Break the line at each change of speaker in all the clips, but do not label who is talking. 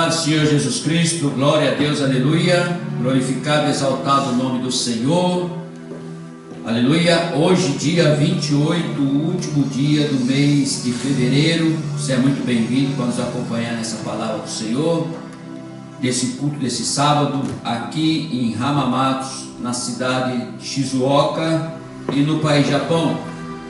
Paz do Senhor Jesus Cristo, glória a Deus, aleluia, glorificado e exaltado o nome do Senhor, aleluia. Hoje, dia 28, o último dia do mês de fevereiro. Você é muito bem-vindo para nos acompanhar nessa palavra do Senhor, desse culto, desse sábado, aqui em Hamamatsu, na cidade de Shizuoka e no país Japão.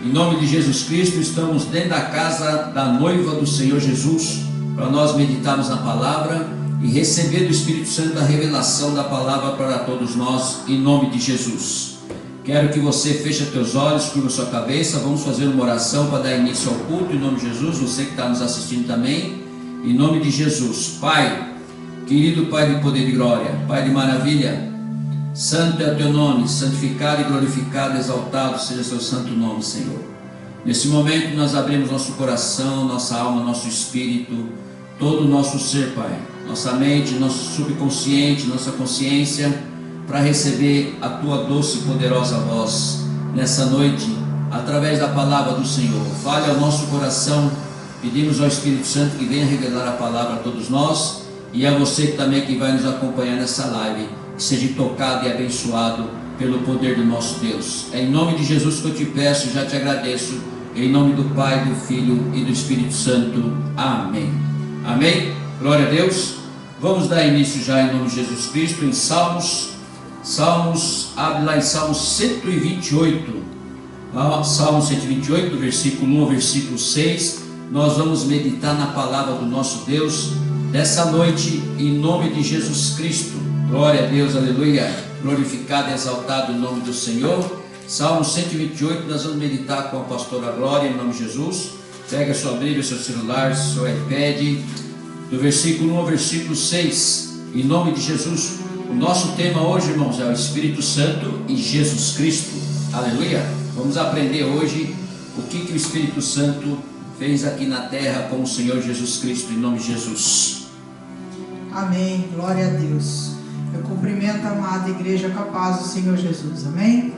Em nome de Jesus Cristo, estamos dentro da casa da noiva do Senhor Jesus, para nós meditarmos na palavra e receber do Espírito Santo a revelação da palavra para todos nós, em nome de Jesus. Quero que você feche teus olhos, curva sua cabeça. Vamos fazer uma oração para dar início ao culto, em nome de Jesus. Você que está nos assistindo também, em nome de Jesus. Pai, querido Pai de poder e glória, Pai de maravilha, santo é o teu nome, santificado e glorificado, exaltado seja o seu santo nome, Senhor. Nesse momento nós abrimos nosso coração, nossa alma, nosso espírito, todo o nosso ser, Pai, nossa mente, nosso subconsciente, nossa consciência, para receber a tua doce e poderosa voz nessa noite, através da palavra do Senhor. Fale ao nosso coração, pedimos ao Espírito Santo que venha revelar a palavra a todos nós e a você também que vai nos acompanhar nessa live, que seja tocado e abençoado pelo poder do nosso Deus. É em nome de Jesus que eu te peço e já te agradeço, em nome do Pai, do Filho e do Espírito Santo. Amém. Amém. Glória a Deus. Vamos dar início já em nome de Jesus Cristo em Salmos, abre lá em Salmos 128, Salmo 128, do versículo 1 ao versículo 6, nós vamos meditar na palavra do nosso Deus dessa noite, em nome de Jesus Cristo. Glória a Deus, aleluia, glorificado e exaltado o nome do Senhor. Salmo 128, nós vamos meditar com a pastora Glória, em nome de Jesus. Pega sua Bíblia, seu celular, seu iPad, do versículo 1 ao versículo 6, em nome de Jesus. O nosso tema hoje, irmãos, é o Espírito Santo e Jesus Cristo, aleluia. Vamos aprender hoje o que o Espírito Santo fez aqui na terra com o Senhor Jesus Cristo, em nome de Jesus.
Amém, glória a Deus. Eu cumprimento a amada igreja com a paz do Senhor Jesus, amém?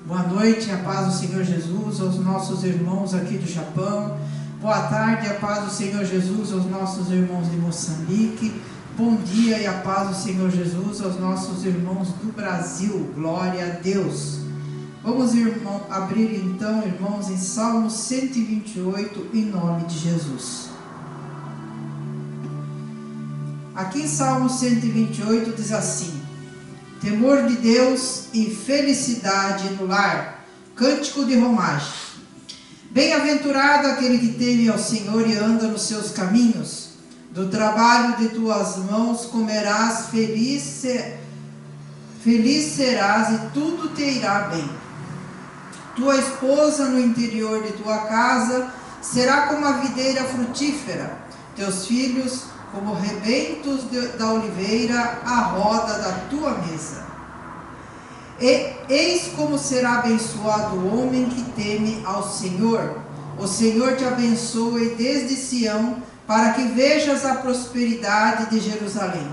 Boa noite, a paz do Senhor Jesus aos nossos irmãos aqui do Japão. Boa tarde, a paz do Senhor Jesus aos nossos irmãos de Moçambique. Bom dia e a paz do Senhor Jesus aos nossos irmãos do Brasil, glória a Deus. Vamos abrir então, irmãos, em Salmo 128, em nome de Jesus. Aqui em Salmo 128 diz assim: temor de Deus e felicidade no lar, cântico de romagem. Bem-aventurado aquele que teme ao Senhor e anda nos seus caminhos. Do trabalho de tuas mãos comerás, feliz serás e tudo te irá bem. Tua esposa no interior de tua casa será como a videira frutífera, teus filhos como rebentos da oliveira à roda da tua mesa. Eis como será abençoado o homem que teme ao Senhor. O Senhor te abençoe desde Sião, para que vejas a prosperidade de Jerusalém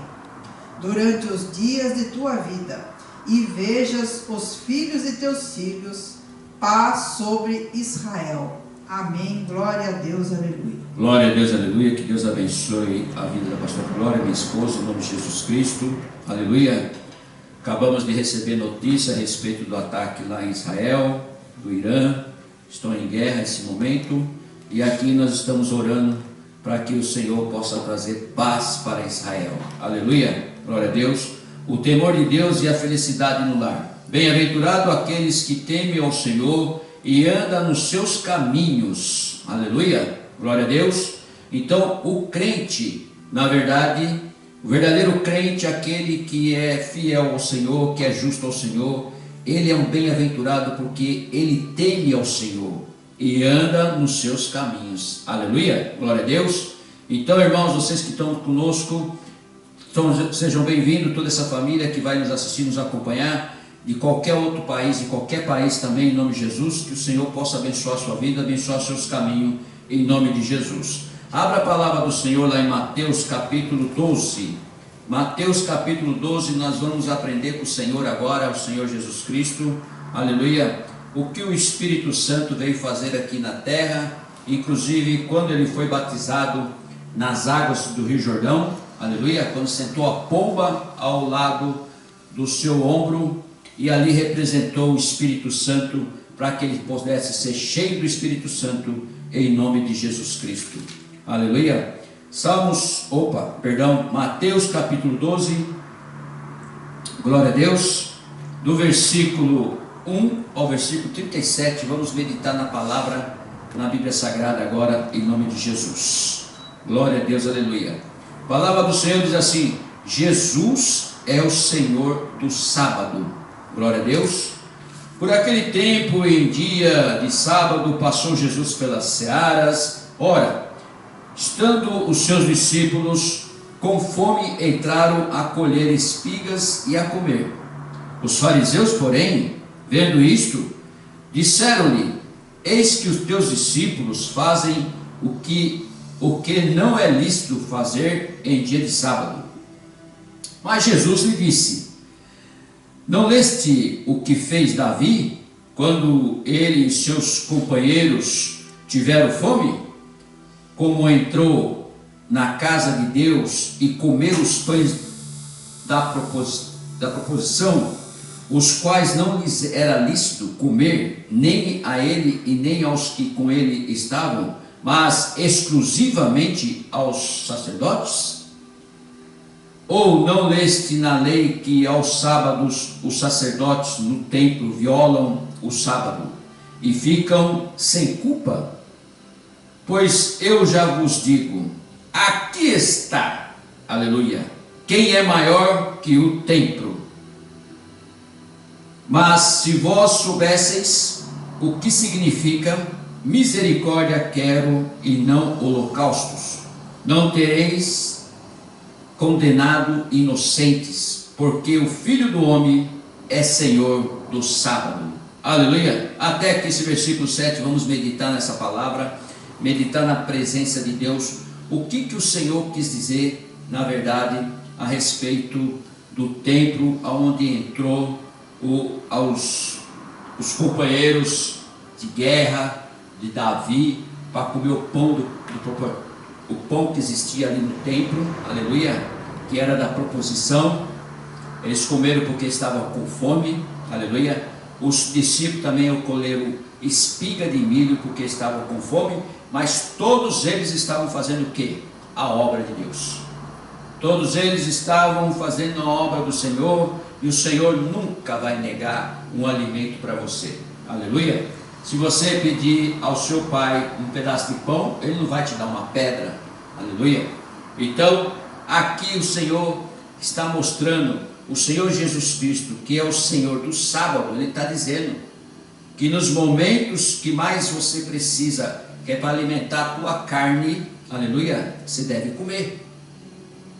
durante os dias de tua vida, e vejas os filhos de teus filhos, paz sobre Israel. Amém, glória a Deus, aleluia.
Glória a Deus, aleluia. Que Deus abençoe a vida da pastora Glória, minha esposa, em nome de Jesus Cristo, aleluia. Acabamos de receber notícia a respeito do ataque lá em Israel, do Irã. Estão em guerra nesse momento, e aqui nós estamos orando para que o Senhor possa trazer paz para Israel, aleluia, glória a Deus. O temor de Deus e a felicidade no lar. Bem-aventurado aqueles que temem ao Senhor e andam nos seus caminhos, aleluia, glória a Deus. Então o crente, na verdade, o verdadeiro crente, aquele que é fiel ao Senhor, que é justo ao Senhor, ele é um bem-aventurado porque ele teme ao Senhor e anda nos seus caminhos, aleluia, glória a Deus. Então, irmãos, vocês que estão conosco, sejam bem-vindos, toda essa família que vai nos assistir, nos acompanhar, de qualquer outro país, de qualquer país também, em nome de Jesus. Que o Senhor possa abençoar a sua vida, abençoar os seus caminhos, em nome de Jesus. Abra a palavra do Senhor lá em Mateus capítulo 12, Mateus capítulo 12, nós vamos aprender com o Senhor agora, o Senhor Jesus Cristo, aleluia, o que o Espírito Santo veio fazer aqui na terra, inclusive quando ele foi batizado nas águas do Rio Jordão, aleluia, quando sentou a pomba ao lado do seu ombro, e ali representou o Espírito Santo, para que ele pudesse ser cheio do Espírito Santo, em nome de Jesus Cristo, aleluia. Mateus capítulo 12, glória a Deus, do versículo 1 ao versículo 37, vamos meditar na palavra, na Bíblia Sagrada agora, em nome de Jesus, glória a Deus, aleluia. A palavra do Senhor diz assim: Jesus é o Senhor do sábado, glória a Deus. Por aquele tempo, em dia de sábado, passou Jesus pelas searas. Ora, estando os seus discípulos com fome, entraram a colher espigas e a comer. Os fariseus, porém, vendo isto, disseram-lhe: eis que os teus discípulos fazem o que não é lícito fazer em dia de sábado. Mas Jesus lhe disse: não leste o que fez Davi, quando ele e seus companheiros tiveram fome? Como entrou na casa de Deus e comeu os pães da proposição, os quais não lhes era lícito comer, nem a ele e nem aos que com ele estavam, mas exclusivamente aos sacerdotes? Ou não leste na lei que aos sábados os sacerdotes no templo violam o sábado e ficam sem culpa? Pois eu já vos digo, aqui está, aleluia, quem é maior que o templo. Mas se vós soubesseis o que significa misericórdia quero e não holocaustos, não tereis condenado inocentes, porque o Filho do Homem é Senhor do sábado. Aleluia. Até aqui esse versículo 7, vamos meditar nessa palavra, meditar na presença de Deus, o que o Senhor quis dizer, na verdade, a respeito do templo, aonde entrou os companheiros de guerra de Davi, para comer o pão que existia ali no templo, aleluia, que era da proposição. Eles comeram porque estavam com fome, aleluia. Os discípulos também colheram espiga de milho porque estavam com fome, mas todos eles estavam fazendo o quê? A obra de Deus. Todos eles estavam fazendo a obra do Senhor, e o Senhor nunca vai negar um alimento para você, aleluia. Se você pedir ao seu pai um pedaço de pão, ele não vai te dar uma pedra, aleluia. Então, aqui o Senhor está mostrando, o Senhor Jesus Cristo, que é o Senhor do sábado, ele está dizendo que nos momentos que mais você precisa, que é para alimentar a tua carne, aleluia, você deve comer,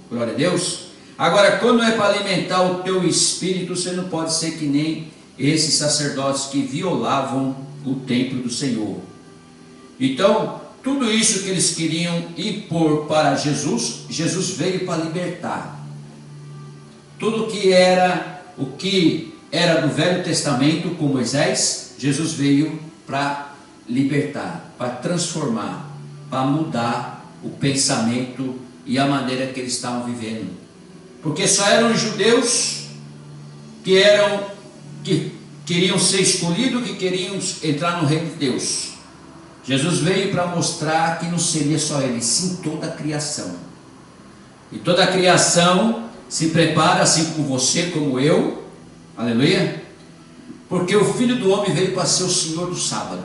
glória a Deus. Agora, quando é para alimentar o teu espírito, você não pode ser que nem esses sacerdotes que violavam o templo do Senhor. Então, tudo isso que eles queriam impor para Jesus, Jesus veio para libertar. Tudo o que era do Velho Testamento com Moisés, Jesus veio para libertar, para transformar, para mudar o pensamento e a maneira que eles estavam vivendo. Porque só eram os judeus que queriam ser escolhidos, que queriam entrar no reino de Deus. Jesus veio para mostrar que não seria só ele, sim toda a criação. E toda a criação se prepara, assim como você, como eu, aleluia, porque o Filho do Homem veio para ser o Senhor do sábado.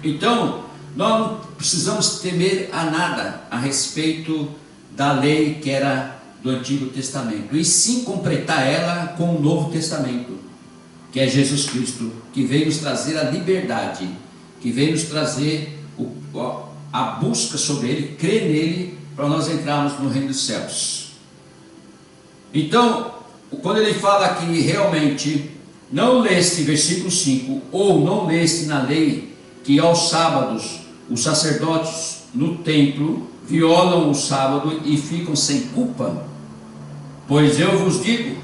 Então, nós não precisamos temer a nada a respeito da lei que era do Antigo Testamento, e sim completar ela com o Novo Testamento, que é Jesus Cristo, que veio nos trazer a liberdade, que veio nos trazer a busca sobre Ele, crer nele, para nós entrarmos no reino dos céus. Então, quando ele fala que realmente não leste, versículo 5, ou não leste na lei que aos sábados os sacerdotes no templo violam o sábado e ficam sem culpa? Pois eu vos digo,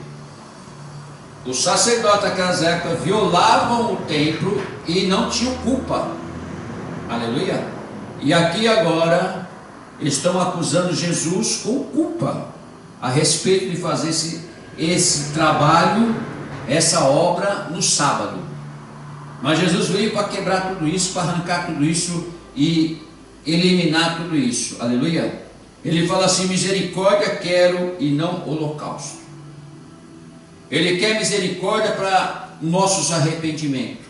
os sacerdotes daquelas épocas violavam o templo e não tinham culpa, aleluia. E aqui agora estão acusando Jesus com culpa a respeito de fazer esse trabalho, essa obra no sábado. Mas Jesus veio para quebrar tudo isso, para arrancar tudo isso e eliminar tudo isso. Aleluia. Ele fala assim: misericórdia quero e não holocausto. Ele quer misericórdia para nossos arrependimentos,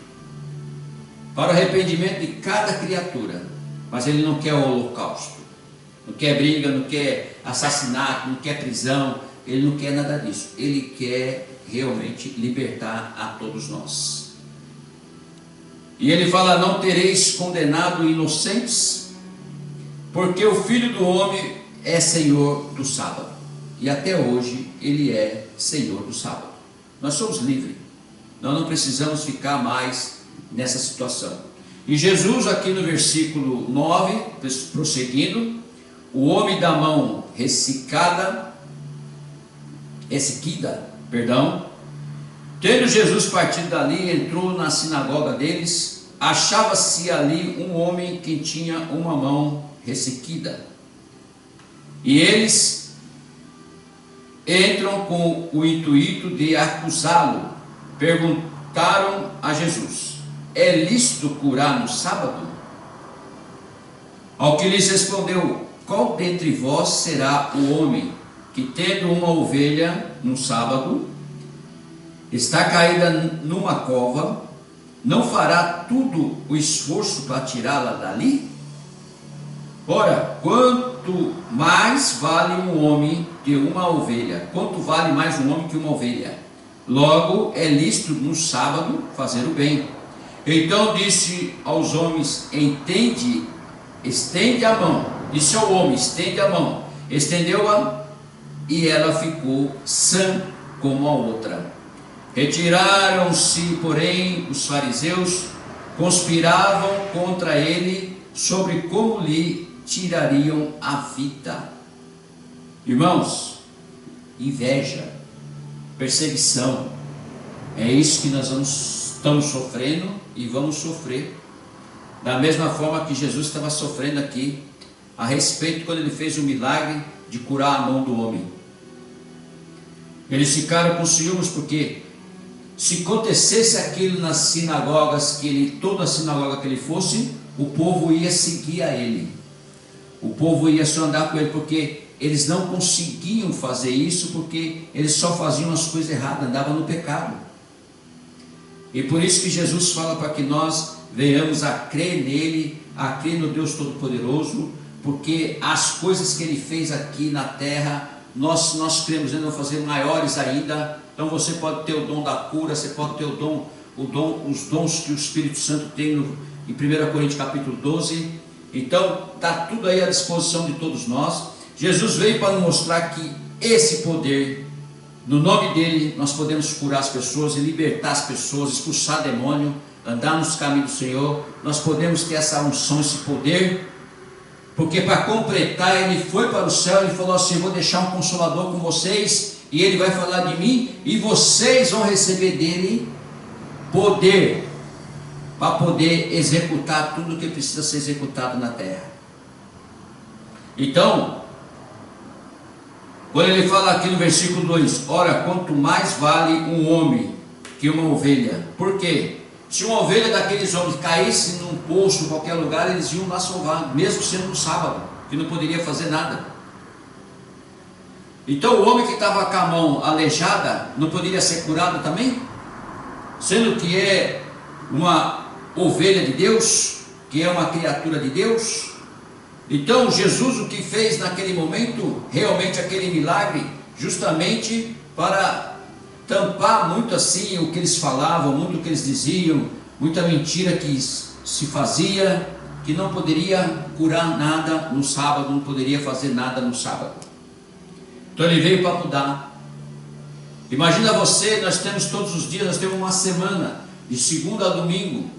para o arrependimento de cada criatura. Mas ele não quer o holocausto, não quer briga, não quer assassinato, não quer prisão. Ele não quer nada disso. Ele quer realmente libertar a todos nós. E ele fala: não tereis condenado inocentes, porque o Filho do Homem é Senhor do sábado. E até hoje ele é Senhor do sábado. Nós somos livres, nós não precisamos ficar mais nessa situação. E Jesus, aqui no versículo 9, prosseguindo: o homem da mão ressequida, tendo Jesus partido dali, entrou na sinagoga deles. Achava-se ali um homem que tinha uma mão ressequida. E eles entram com o intuito de acusá-lo. Perguntaram a Jesus: é lícito curar no sábado? Ao que lhes respondeu: qual dentre vós será o homem que, tendo uma ovelha no sábado, está caída numa cova, não fará todo o esforço para tirá-la dali? Ora, quanto mais vale um homem que uma ovelha? Quanto vale mais um homem que uma ovelha? Logo, é lícito no sábado fazer o bem. Então disse aos homens: estende a mão. Disse ao homem: estende a mão. Estendeu-a, e ela ficou sã como a outra. Retiraram-se, porém, os fariseus, conspiravam contra ele sobre como lhe tirariam a vida. Irmãos, inveja, perseguição, é isso que nós estamos sofrendo e vamos sofrer, da mesma forma que Jesus estava sofrendo aqui, a respeito quando ele fez o milagre de curar a mão do homem. Eles ficaram com ciúmes, porque se acontecesse aquilo nas sinagogas, toda a sinagoga que ele fosse, o povo ia seguir a ele, o povo ia só andar com ele, porque eles não conseguiam fazer isso, porque eles só faziam as coisas erradas, andavam no pecado. E por isso que Jesus fala para que nós venhamos a crer nele, a crer no Deus Todo-Poderoso, porque as coisas que ele fez aqui na terra, nós cremos nele, vamos fazer maiores ainda. Então você pode ter o dom da cura, você pode ter os dons que o Espírito Santo tem em 1 Coríntios capítulo 12. Então está tudo aí à disposição de todos nós. Jesus veio para nos mostrar que esse poder, no nome dele, nós podemos curar as pessoas e libertar as pessoas, expulsar demônio, andar nos caminhos do Senhor. Nós podemos ter essa unção, esse poder, porque para completar, ele foi para o céu e falou assim: vou deixar um consolador com vocês, e ele vai falar de mim, e vocês vão receber dele poder para poder executar tudo o que precisa ser executado na terra. Então, quando ele fala aqui no versículo 2: ora, quanto mais vale um homem que uma ovelha. Por quê? Se uma ovelha daqueles homens caísse num poço, em qualquer lugar, eles iam lá salvar, mesmo sendo no sábado, que não poderia fazer nada. Então o homem que estava com a mão aleijada não poderia ser curado também? Sendo que é uma ovelha de Deus, que é uma criatura de Deus. Então Jesus, o que fez naquele momento, realmente aquele milagre, justamente para tampar muito assim o que eles falavam, muito o que eles diziam, muita mentira que se fazia, que não poderia curar nada no sábado, não poderia fazer nada no sábado. Então ele veio para mudar. Imagina você, nós temos todos os dias, nós temos uma semana, de segunda a domingo.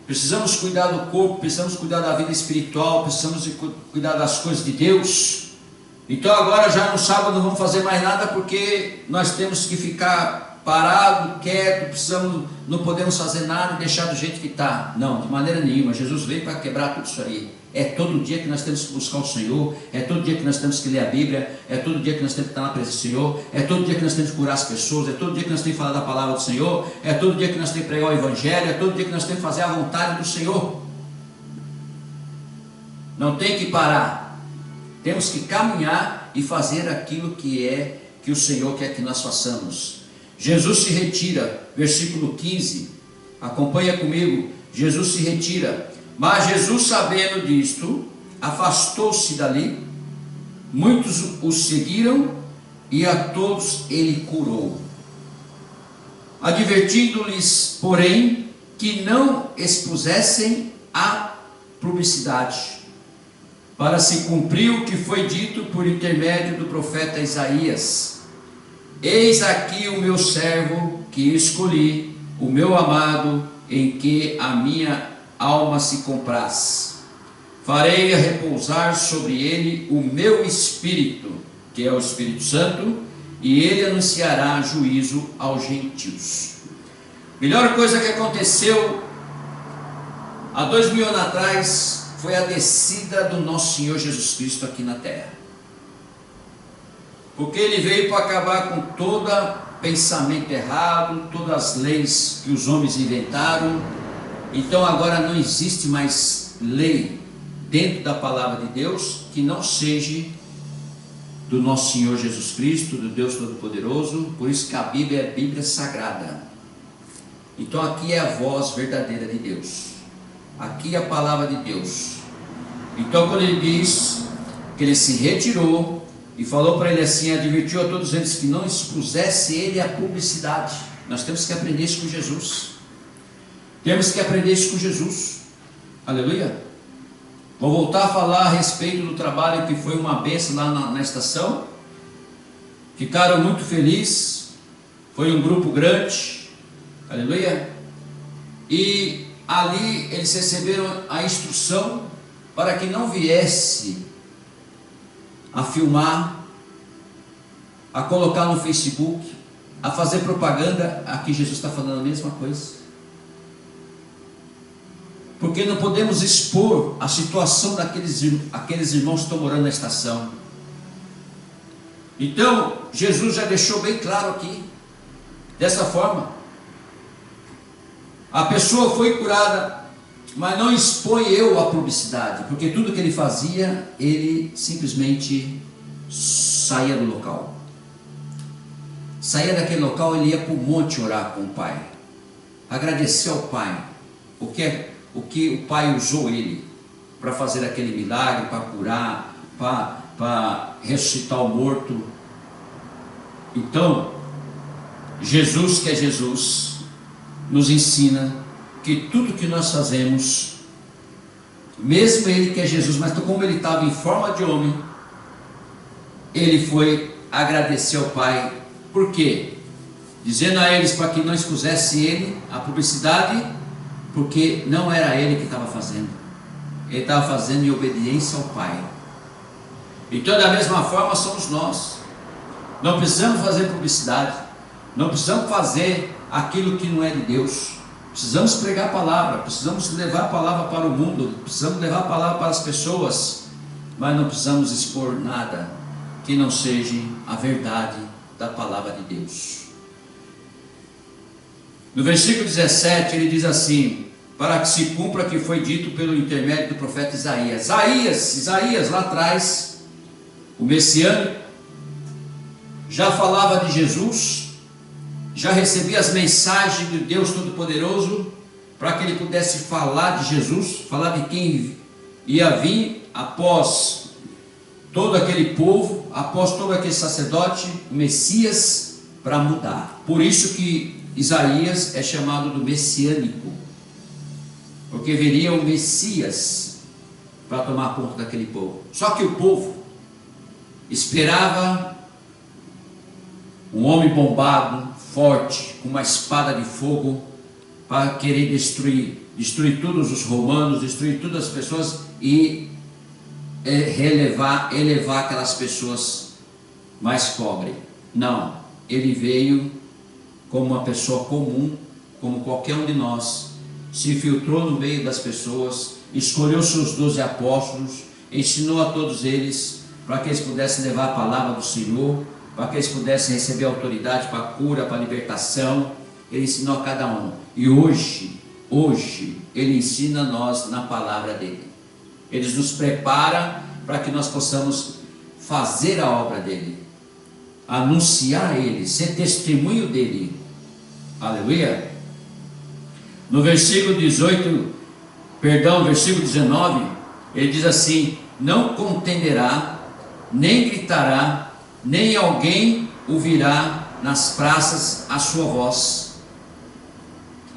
Precisamos cuidar do corpo, precisamos cuidar da vida espiritual, precisamos cuidar das coisas de Deus. Então agora já no sábado não vamos fazer mais nada, porque nós temos que ficar parado, quieto, não podemos fazer nada e deixar do jeito que está. Não, de maneira nenhuma. Jesus veio para quebrar tudo isso aí. É todo dia que nós temos que buscar o Senhor, é todo dia que nós temos que ler a Bíblia, é todo dia que nós temos que estar na presença do Senhor, é todo dia que nós temos que curar as pessoas, é todo dia que nós temos que falar da palavra do Senhor, é todo dia que nós temos que pregar o Evangelho, é todo dia que nós temos que fazer a vontade do Senhor. Não tem que parar, temos que caminhar e fazer aquilo que o Senhor quer que nós façamos. Jesus se retira, versículo 15, acompanha comigo. Jesus se retira, mas Jesus, sabendo disto, afastou-se dali, muitos o seguiram e a todos ele curou, advertindo-lhes, porém, que não expusessem a publicidade, para se cumprir o que foi dito por intermédio do profeta Isaías: eis aqui o meu servo que escolhi, o meu amado, em que a minha alma se compraz. Farei repousar sobre ele o meu Espírito, que é o Espírito Santo, e ele anunciará juízo aos gentios. Melhor coisa que aconteceu há 2000 anos atrás foi a descida do nosso Senhor Jesus Cristo aqui na terra, porque ele veio para acabar com todo pensamento errado, todas as leis que os homens inventaram. Então agora não existe mais lei dentro da palavra de Deus que não seja do nosso Senhor Jesus Cristo, do Deus Todo-Poderoso. Por isso que a Bíblia é a Bíblia Sagrada. Então aqui é a voz verdadeira de Deus, aqui é a palavra de Deus. Então quando ele diz que ele se retirou e falou para ele assim, advertiu a todos eles que não expusesse ele a publicidade. Nós temos que aprender isso com Jesus. Temos que aprender isso com Jesus. Aleluia. Vou voltar a falar a respeito do trabalho que foi uma bênção lá na estação. Ficaram muito felizes. Foi um grupo grande. Aleluia. E ali eles receberam a instrução para que não viesse a filmar, a colocar no Facebook, a fazer propaganda. Aqui Jesus está falando a mesma coisa, porque não podemos expor a situação daqueles irmãos que estão morando na estação. Então Jesus já deixou bem claro aqui, dessa forma: a pessoa foi curada, mas não expõe eu a publicidade, porque tudo que ele fazia, ele simplesmente saía do local. Saía daquele local, ele ia para o monte orar com o Pai, agradecer ao Pai, o que o Pai usou ele para fazer aquele milagre, para curar, para ressuscitar o morto. Então, Jesus, que é Jesus, nos ensina que tudo que nós fazemos, mesmo ele que é Jesus, mas como ele estava em forma de homem, ele foi agradecer ao Pai. Por quê? Dizendo a eles para que não expusesse ele a publicidade, porque não era ele que estava fazendo, ele estava fazendo em obediência ao Pai. Então da mesma forma somos nós. Não precisamos fazer publicidade, não precisamos fazer aquilo que não é de Deus. Precisamos pregar a palavra, precisamos levar a palavra para o mundo, precisamos levar a palavra para as pessoas, mas não precisamos expor nada que não seja a verdade da palavra de Deus. No versículo 17 ele diz assim: para que se cumpra o que foi dito pelo intermédio do profeta Isaías. Isaías lá atrás, o messiânico, já falava de Jesus, já recebia as mensagens de Deus Todo-Poderoso, para que ele pudesse falar de Jesus, falar de quem ia vir após todo aquele povo, após todo aquele sacerdote, o Messias, para mudar. Por isso que Isaías é chamado do messiânico, porque viria o Messias para tomar conta daquele povo. Só que o povo esperava um homem bombado, forte, com uma espada de fogo, para querer destruir todos os romanos, destruir todas as pessoas e elevar aquelas pessoas mais pobres. Não, ele veio como uma pessoa comum, como qualquer um de nós, se infiltrou no meio das pessoas, escolheu seus 12 apóstolos, ensinou a todos eles para que eles pudessem levar a palavra do Senhor, para que eles pudessem receber autoridade para a cura, para a libertação. Ele ensinou a cada um. E hoje Ele ensina a nós na palavra dele. Ele nos prepara para que nós possamos fazer a obra dele, anunciar ele, ser testemunho dele. Aleluia. No versículo 19, ele diz assim: não contenderá, nem gritará, nem alguém ouvirá nas praças a sua voz.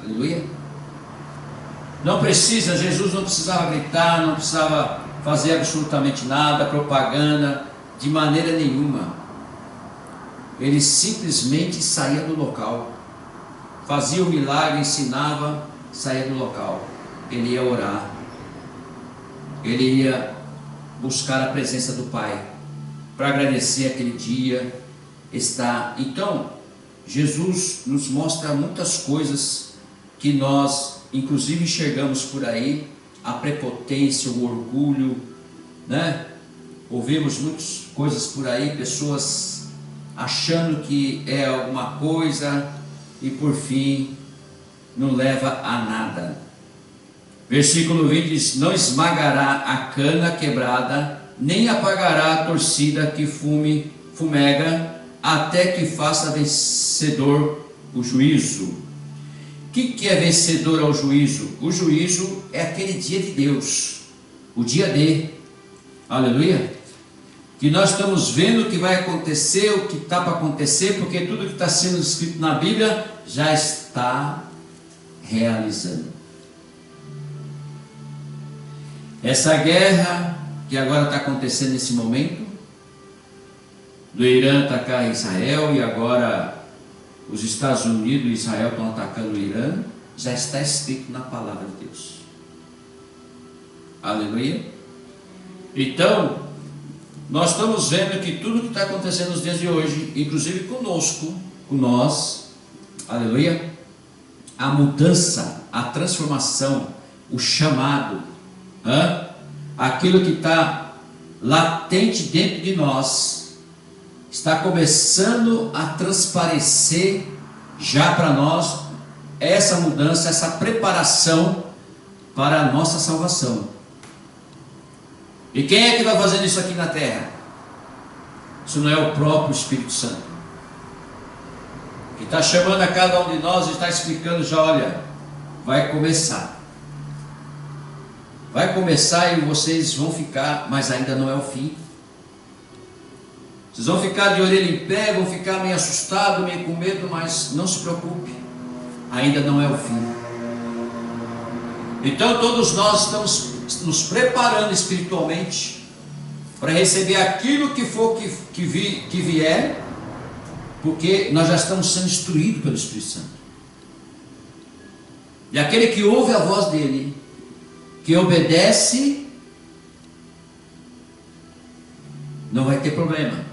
Aleluia. Não precisa, Jesus não precisava gritar, não precisava fazer absolutamente nada, propaganda, de maneira nenhuma. Ele simplesmente saía do local, fazia o milagre, ensinava, saía do local. Ele ia orar, ele ia buscar a presença do Pai, para agradecer aquele dia, Então, Jesus nos mostra muitas coisas que nós, inclusive, enxergamos por aí, a prepotência, o orgulho, né? Ouvimos muitas coisas por aí, pessoas achando que é alguma coisa e por fim não leva a nada. Versículo 20 diz: não esmagará a cana quebrada, nem apagará a torcida que fumega, até que faça vencedor o juízo. O que é vencedor ao juízo? O juízo é aquele dia de Deus, o dia D, aleluia, que nós estamos vendo o que vai acontecer, o que está para acontecer, porque tudo que está sendo escrito na Bíblia já está realizando. Essa guerra que agora está acontecendo nesse momento, do Irã atacar Israel, e agora os Estados Unidos e Israel estão atacando o Irã, já está escrito na palavra de Deus. Aleluia. Então, nós estamos vendo que tudo que está acontecendo nos dias de hoje, inclusive conosco, com nós, aleluia, a mudança, a transformação, o chamado, aquilo que está latente dentro de nós, está começando a transparecer já para nós, essa mudança, essa preparação para a nossa salvação. E quem é que vai fazendo isso aqui na terra? Isso não é o próprio Espírito Santo, que está chamando a cada um de nós e está explicando já: olha, vai começar e vocês vão ficar, mas ainda não é o fim. Vocês vão ficar de orelha em pé, vão ficar meio assustados, meio com medo, mas não se preocupe, ainda não é o fim. Então todos nós estamos nos preparando espiritualmente para receber aquilo que for que vier, porque nós já estamos sendo instruídos pelo Espírito Santo. E aquele que ouve a voz dele, que obedece, não vai ter problema.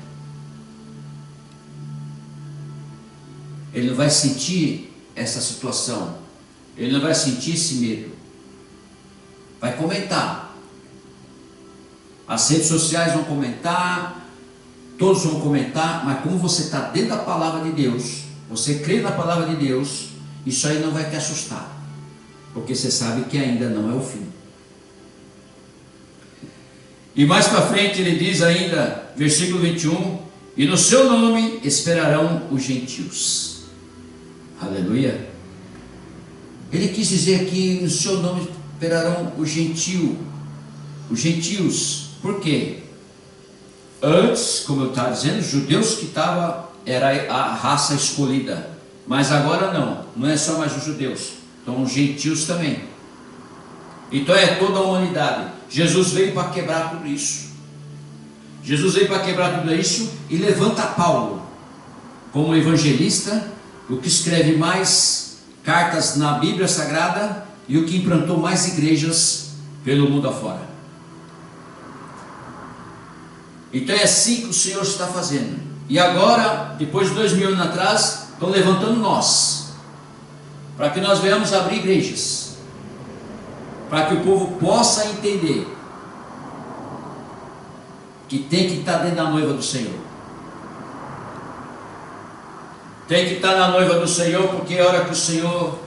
Ele não vai sentir essa situação, ele não vai sentir esse medo. Vai comentar, as redes sociais vão comentar, todos vão comentar, mas como você está dentro da palavra de Deus, você crê na palavra de Deus, isso aí não vai te assustar, porque você sabe que ainda não é o fim. E mais para frente ele diz ainda, versículo 21, e no seu nome esperarão os gentios. Aleluia. Ele quis dizer aqui, no seu nome esperarão os gentios. Por quê? Antes, como eu estava dizendo, os judeus que era a raça escolhida, mas agora não é só mais os judeus, então os gentios também. Então é toda a humanidade. Jesus veio para quebrar tudo isso. Jesus veio para quebrar tudo isso e levanta Paulo como evangelista, o que escreve mais cartas na Bíblia Sagrada e o que implantou mais igrejas pelo mundo afora. Então é assim que o Senhor está fazendo. E agora, depois de 2000 anos atrás, estão levantando nós, para que nós venhamos abrir igrejas. para que o povo possa entender que tem que estar dentro da noiva do Senhor. Tem que estar na noiva do Senhor, porque a hora que o Senhor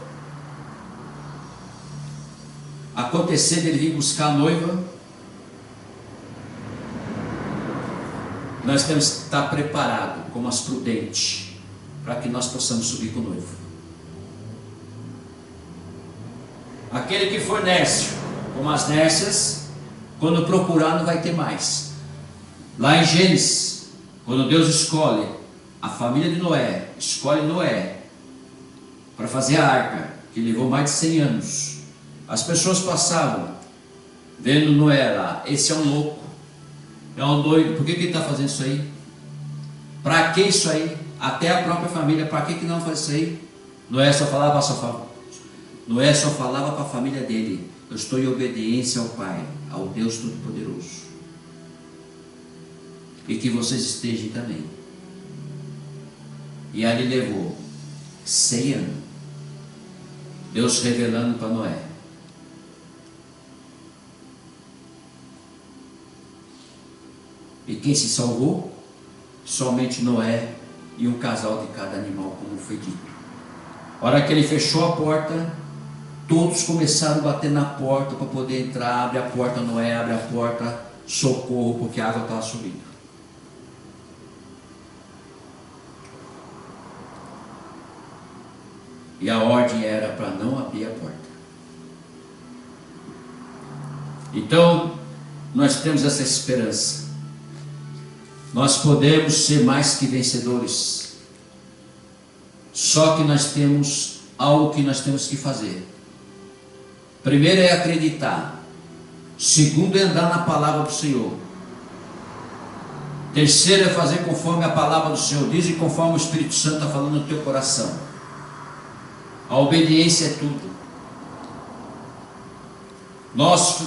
acontecer dele vir buscar a noiva, nós temos que estar preparados, como as prudentes, para que nós possamos subir com o noivo. Aquele que for nércio, como as nércias, quando procurar não vai ter mais. Lá em Gênesis, quando Deus escolhe a família de Noé, escolhe Noé para fazer a arca, que levou mais de 100 anos. As pessoas passavam vendo Noé lá, esse é um louco, é um doido, por que ele está fazendo isso aí? Para que isso aí? Até a própria família, para que não faz isso aí? Noé só falava para a família dele: eu estou em obediência ao Pai, ao Deus Todo-Poderoso, e que vocês estejam também. E ali levou 100 anos, Deus revelando para Noé. E quem se salvou? Somente Noé e um casal de cada animal, como foi dito. A hora que ele fechou a porta, todos começaram a bater na porta para poder entrar. Abre a porta, Noé, abre a porta, socorro, porque a água estava subindo. E a ordem era para não abrir a porta. Então, nós temos essa esperança. Nós podemos ser mais que vencedores. Só que nós temos algo que nós temos que fazer. Primeiro é acreditar. Segundo é andar na palavra do Senhor. Terceiro é fazer conforme a palavra do Senhor diz e conforme o Espírito Santo está falando no teu coração. A obediência é tudo. Nós,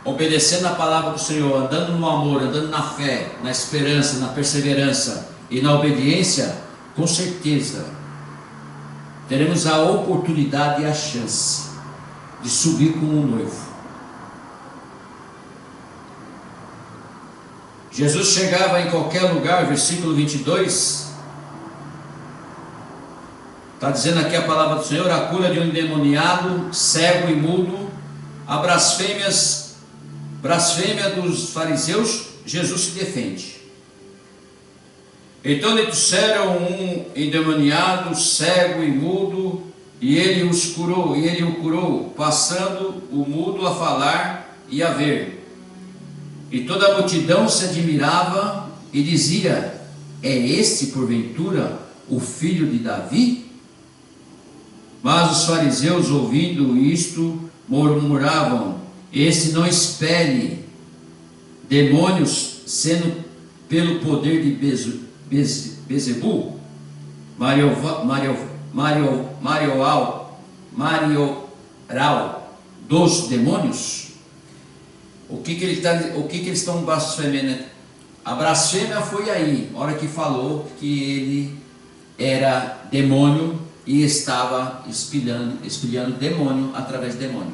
obedecendo a palavra do Senhor, andando no amor, andando na fé, na esperança, na perseverança e na obediência, com certeza teremos a oportunidade e a chance de subir como um noivo. Jesus chegava em qualquer lugar, versículo 22, está dizendo aqui a palavra do Senhor: a cura de um endemoniado, cego e mudo, a blasfêmia dos fariseus, Jesus se defende. Então lhe trouxeram um endemoniado, cego e mudo, e ele o curou, passando o mudo a falar e a ver. E toda a multidão se admirava e dizia: é este porventura o filho de Davi? Mas os fariseus, ouvindo isto, murmuravam: esse não expele demônios, sendo pelo poder de Bezebu, Marioral dos demônios. O que eles estão blasfemando? A blasfêmia foi aí, a hora que falou que ele era demônio e estava espalhando demônio através de demônio.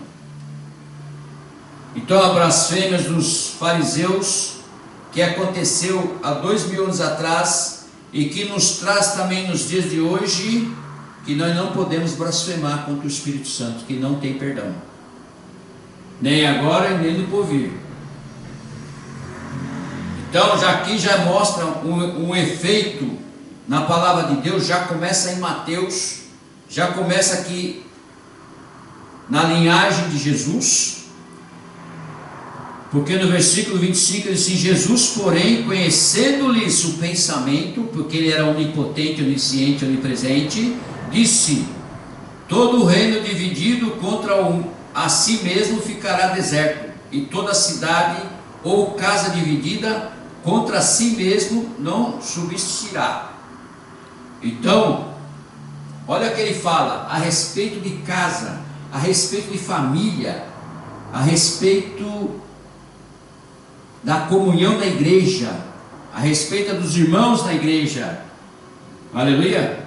Então a blasfêmia dos fariseus, que aconteceu há 2000 anos atrás e que nos traz também nos dias de hoje, que nós não podemos blasfemar contra o Espírito Santo, que não tem perdão, nem agora nem no porvir. Então já mostra um efeito na palavra de Deus. Já começa em Mateus, já começa aqui na linhagem de Jesus, porque no versículo 25 ele diz assim: Jesus, porém, conhecendo-lhes o pensamento, porque ele era onipotente, onisciente, onipresente, disse: todo o reino dividido contra a si mesmo ficará deserto, e toda cidade ou casa dividida contra si mesmo não subsistirá. Então, olha o que ele fala a respeito de casa, a respeito de família, a respeito da comunhão da igreja, a respeito dos irmãos da igreja. Aleluia!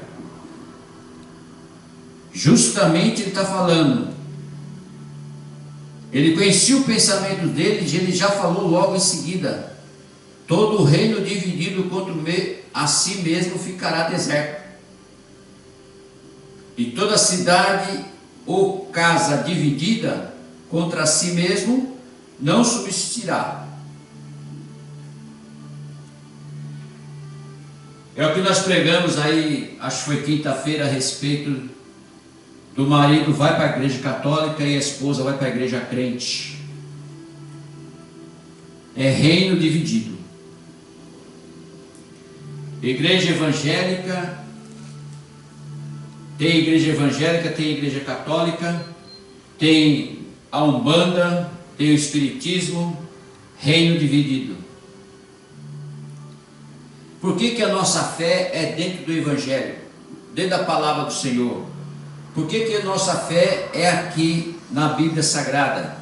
Justamente ele está falando Ele conhecia o pensamento deles e ele já falou logo em seguida: todo o reino dividido contra a si mesmo ficará deserto, e toda cidade ou casa dividida contra si mesmo não subsistirá. É o que nós pregamos aí, acho que foi quinta-feira, a respeito do marido vai para a igreja católica e a esposa vai para a igreja crente. É reino dividido. Igreja evangélica, tem igreja católica, tem a Umbanda, tem o Espiritismo, reino dividido. Por que a nossa fé é dentro do Evangelho, dentro da palavra do Senhor? Por que a nossa fé é aqui na Bíblia Sagrada?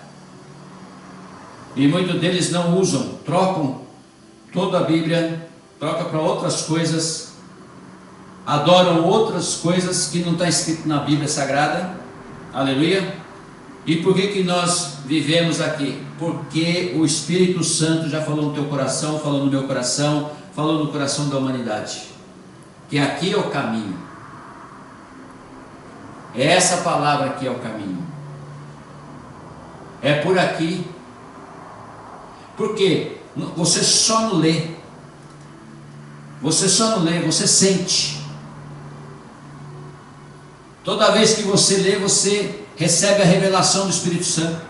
E muitos deles não usam, trocam toda a Bíblia, trocam para outras coisas, adoram outras coisas que não está escrito na Bíblia Sagrada. Aleluia. E por que nós vivemos aqui? Porque o Espírito Santo já falou no teu coração, falou no meu coração, falou no coração da humanidade, que aqui é o caminho. É essa palavra que é o caminho. É por aqui. Porque você só não lê. Você só não lê, você sente. Toda vez que você lê, você recebe a revelação do Espírito Santo.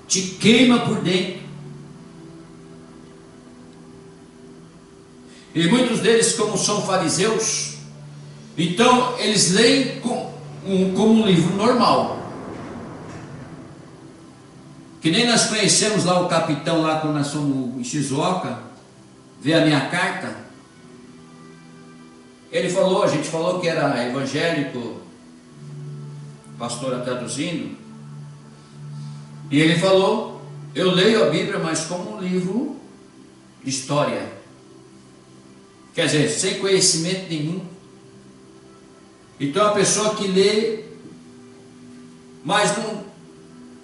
Te queima por dentro. E muitos deles, como são fariseus, então eles leem como um livro normal. Que nem nós conhecemos lá o capitão, lá quando nós fomos em Shizuoka, ver a minha carta. Ele falou, a gente falou que era evangélico, pastora traduzindo, e ele falou: eu leio a Bíblia, mas como um livro de história. Quer dizer, sem conhecimento nenhum. Então a pessoa que lê, mas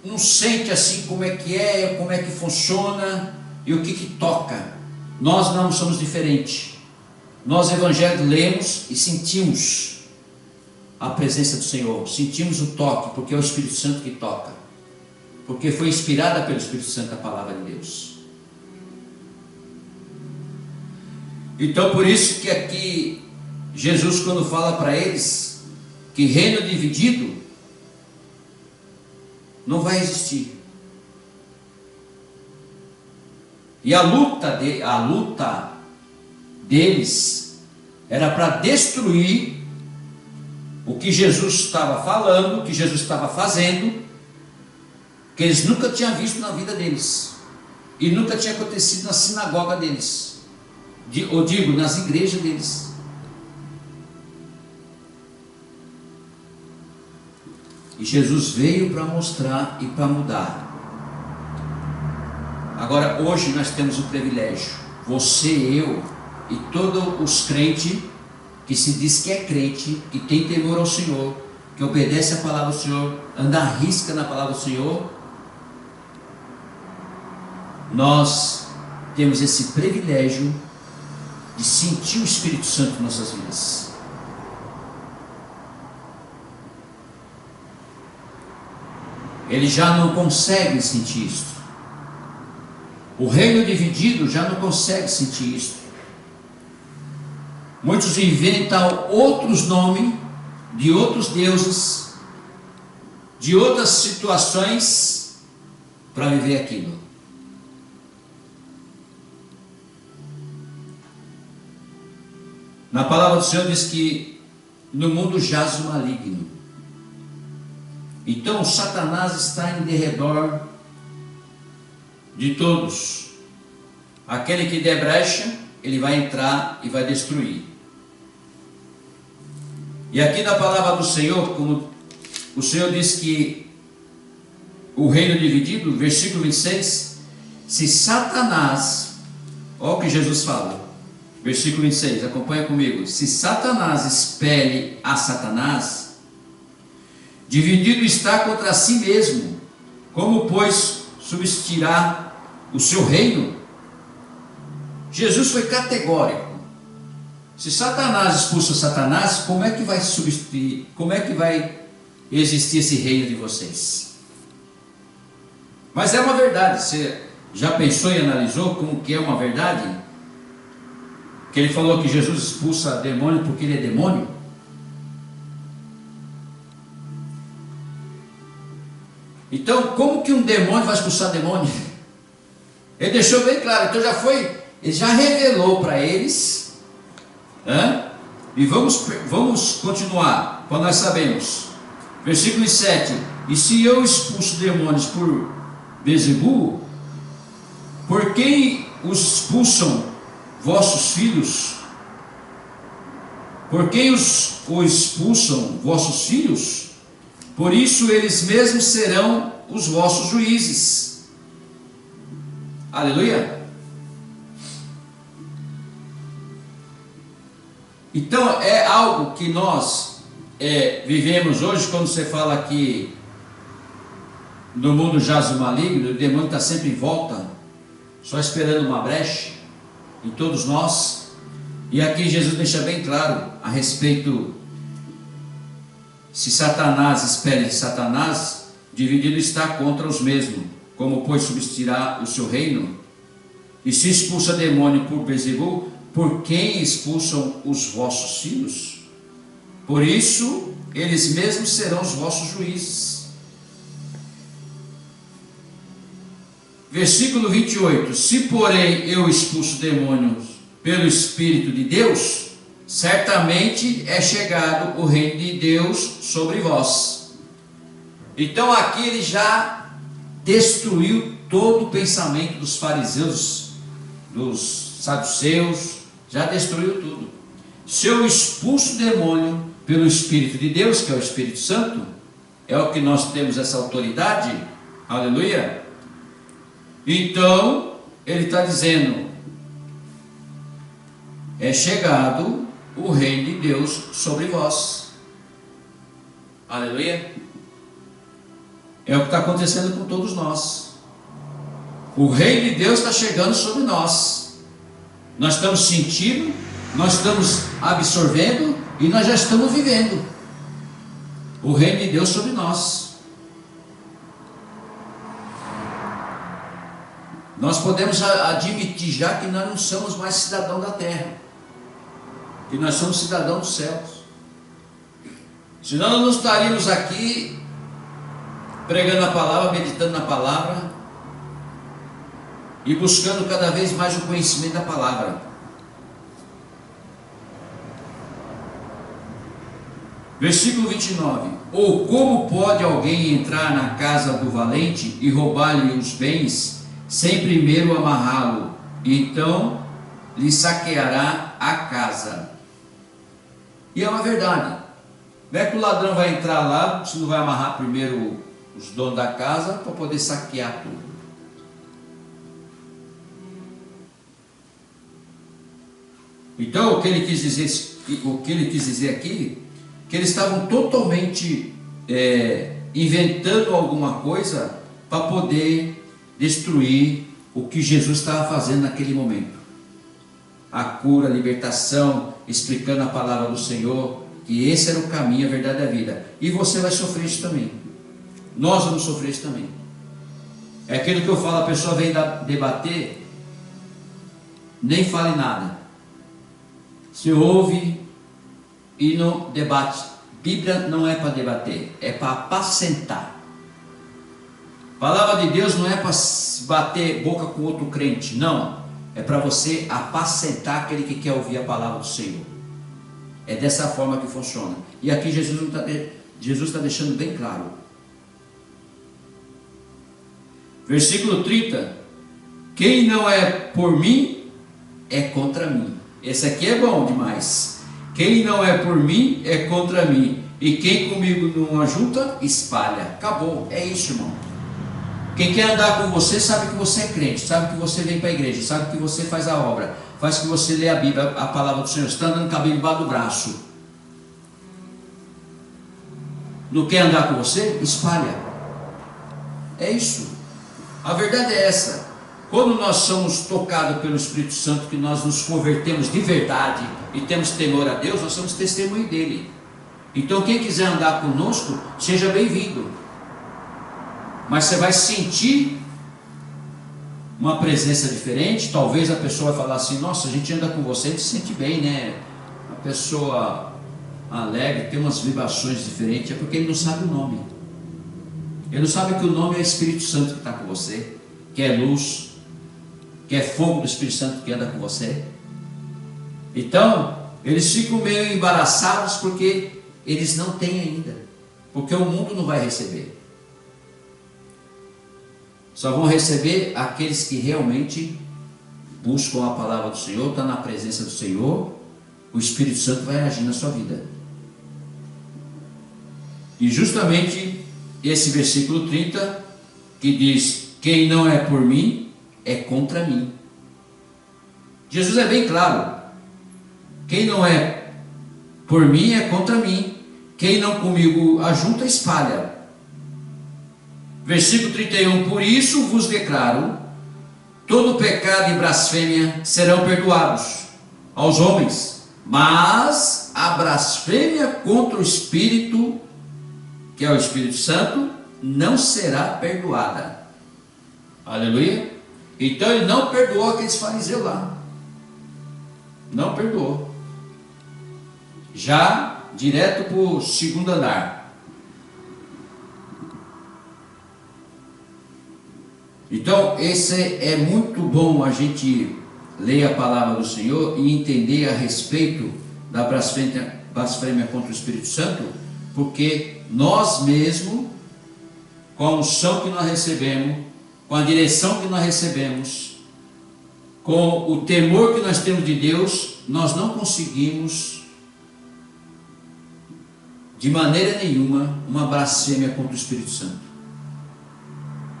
não sente assim como é que funciona e o que toca. Nós não somos diferentes. Nós evangélicos lemos e sentimos a presença do Senhor, sentimos o toque, porque é o Espírito Santo que toca, porque foi inspirada pelo Espírito Santo a palavra de Deus. Então por isso que aqui Jesus, quando fala para eles que reino dividido não vai existir. E a luta deles era para destruir o que Jesus estava falando, o que Jesus estava fazendo, que eles nunca tinham visto na vida deles, e nunca tinha acontecido na sinagoga deles, ou digo, nas igrejas deles. E Jesus veio para mostrar e para mudar. Agora, hoje nós temos o privilégio, você, eu e todos os crentes que se diz que é crente, que tem temor ao Senhor, que obedece a palavra do Senhor, anda à risca na palavra do Senhor, nós temos esse privilégio de sentir o Espírito Santo em nossas vidas. Eles já não conseguem sentir isso. O reino dividido já não consegue sentir isso. Muitos inventam outros nomes de outros deuses, de outras situações para viver aquilo. Na palavra do Senhor diz que no mundo jaz o maligno. Então Satanás está em derredor de todos. Aquele que der brecha, ele vai entrar e vai destruir. E aqui na palavra do Senhor, como o Senhor diz que o reino dividido, versículo 26, se Satanás, olha o que Jesus fala, versículo 26, acompanha comigo: se Satanás expele a Satanás, dividido está contra si mesmo. Como, pois, subsistirá o seu reino? Jesus foi categórico. Se Satanás expulsa Satanás, como é que vai substituir, como é que vai existir esse reino de vocês? Mas é uma verdade. Você já pensou e analisou como que é uma verdade? Que ele falou que Jesus expulsa demônio porque ele é demônio? Então, como que um demônio vai expulsar demônio? Ele deixou bem claro. Então ele já revelou para eles. E vamos continuar, para nós sabemos. Versículo 7. E se eu expulso demônios por Beelzebul, por quem os expulsam vossos filhos? Por quem os expulsam vossos filhos? Por isso eles mesmos serão os vossos juízes. Aleluia. Então é algo que nós vivemos hoje. Quando você fala que no mundo jaz o maligno, o demônio está sempre em volta, só esperando uma brecha em todos nós. E aqui Jesus deixa bem claro a respeito: se Satanás espere de Satanás, dividido está contra os mesmos. Como, pois, subsistirá o seu reino? E se expulsa demônio por Beelzebul, por quem expulsam os vossos filhos? Por isso, eles mesmos serão os vossos juízes. Versículo 28. Se, porém, eu expulso demônios pelo Espírito de Deus, certamente é chegado o reino de Deus sobre vós. Então aqui ele já destruiu todo o pensamento dos fariseus, dos saduceus, já destruiu tudo. Se eu expulso o demônio pelo Espírito de Deus, que é o Espírito Santo, é o que nós temos essa autoridade, aleluia. Então ele está dizendo: é chegado o reino de Deus sobre vós. Aleluia. É o que está acontecendo com todos nós. O reino de Deus está chegando sobre nós. Nós estamos sentindo, nós estamos absorvendo e nós já estamos vivendo o reino de Deus sobre nós. Nós podemos admitir já que nós não somos mais cidadãos da terra, que nós somos cidadãos dos céus. Senão nós não estaríamos aqui pregando a palavra, meditando na palavra e buscando cada vez mais o conhecimento da palavra. Versículo 29. Ou como pode alguém entrar na casa do valente e roubar-lhe os bens, sem primeiro amarrá-lo? Então lhe saqueará a casa. E é uma verdade. Como é que o ladrão vai entrar lá se não vai amarrar primeiro os donos da casa para poder saquear tudo? Então o que ele quis dizer aqui, que eles estavam totalmente inventando alguma coisa para poder destruir o que Jesus estava fazendo naquele momento. A cura, a libertação, explicando a palavra do Senhor, que esse era o caminho, a verdade e a vida. E você vai sofrer isso também. Nós vamos sofrer isso também. É aquilo que eu falo: a pessoa vem debater, nem fale nada. Se ouve e não debate. Bíblia não é para debater, é para apacentar. Palavra de Deus não é para bater boca com outro crente, não. É para você apacentar aquele que quer ouvir a palavra do Senhor. É dessa forma que funciona. E aqui Jesus está deixando bem claro. Versículo 30. Quem não é por mim, é contra mim. Esse aqui é bom demais. Quem não é por mim, é contra mim. E quem comigo não ajunta, espalha. Acabou. É isso, irmão. Quem quer andar com você sabe que você é crente, sabe que você vem para a igreja, sabe que você faz a obra, faz que você lê a Bíblia, a palavra do Senhor. Você está andando com a Bíblia embaixo do braço. não quer andar com você, espalha. É isso. A verdade é essa. Quando nós somos tocados pelo Espírito Santo, que nós nos convertemos de verdade e temos temor a Deus, nós somos testemunho dele. Então quem quiser andar conosco, seja bem-vindo. Mas você vai sentir uma presença diferente. Talvez a pessoa vai falar assim: nossa, a gente anda com você, a gente se sente bem, né? A pessoa alegre, tem umas vibrações diferentes. É porque ele não sabe o nome. Ele não sabe que o nome é o Espírito Santo que está com você, que é luz, que é fogo do Espírito Santo que anda com você. Então eles ficam meio embaraçados porque eles não têm ainda, porque o mundo não vai receber. Só vão receber aqueles que realmente buscam a palavra do Senhor, estão na presença do Senhor. O Espírito Santo vai agir na sua vida. E justamente esse versículo 30 que diz: quem não é por mim é contra mim. Jesus é bem claro: quem não é por mim é contra mim, quem não comigo ajunta espalha. Versículo 31: por isso vos declaro, todo pecado e blasfêmia serão perdoados aos homens, mas a blasfêmia contra o Espírito, que é o Espírito Santo, não será perdoada. Aleluia. Então ele não perdoou aqueles fariseus lá, não perdoou, já direto para o segundo andar. Então esse é muito bom a gente ler a palavra do Senhor e entender a respeito da blasfêmia contra o Espírito Santo, porque nós mesmos, com a unção que nós recebemos, com a direção que nós recebemos, com o temor que nós temos de Deus, nós não conseguimos de maneira nenhuma uma blasfêmia contra o Espírito Santo.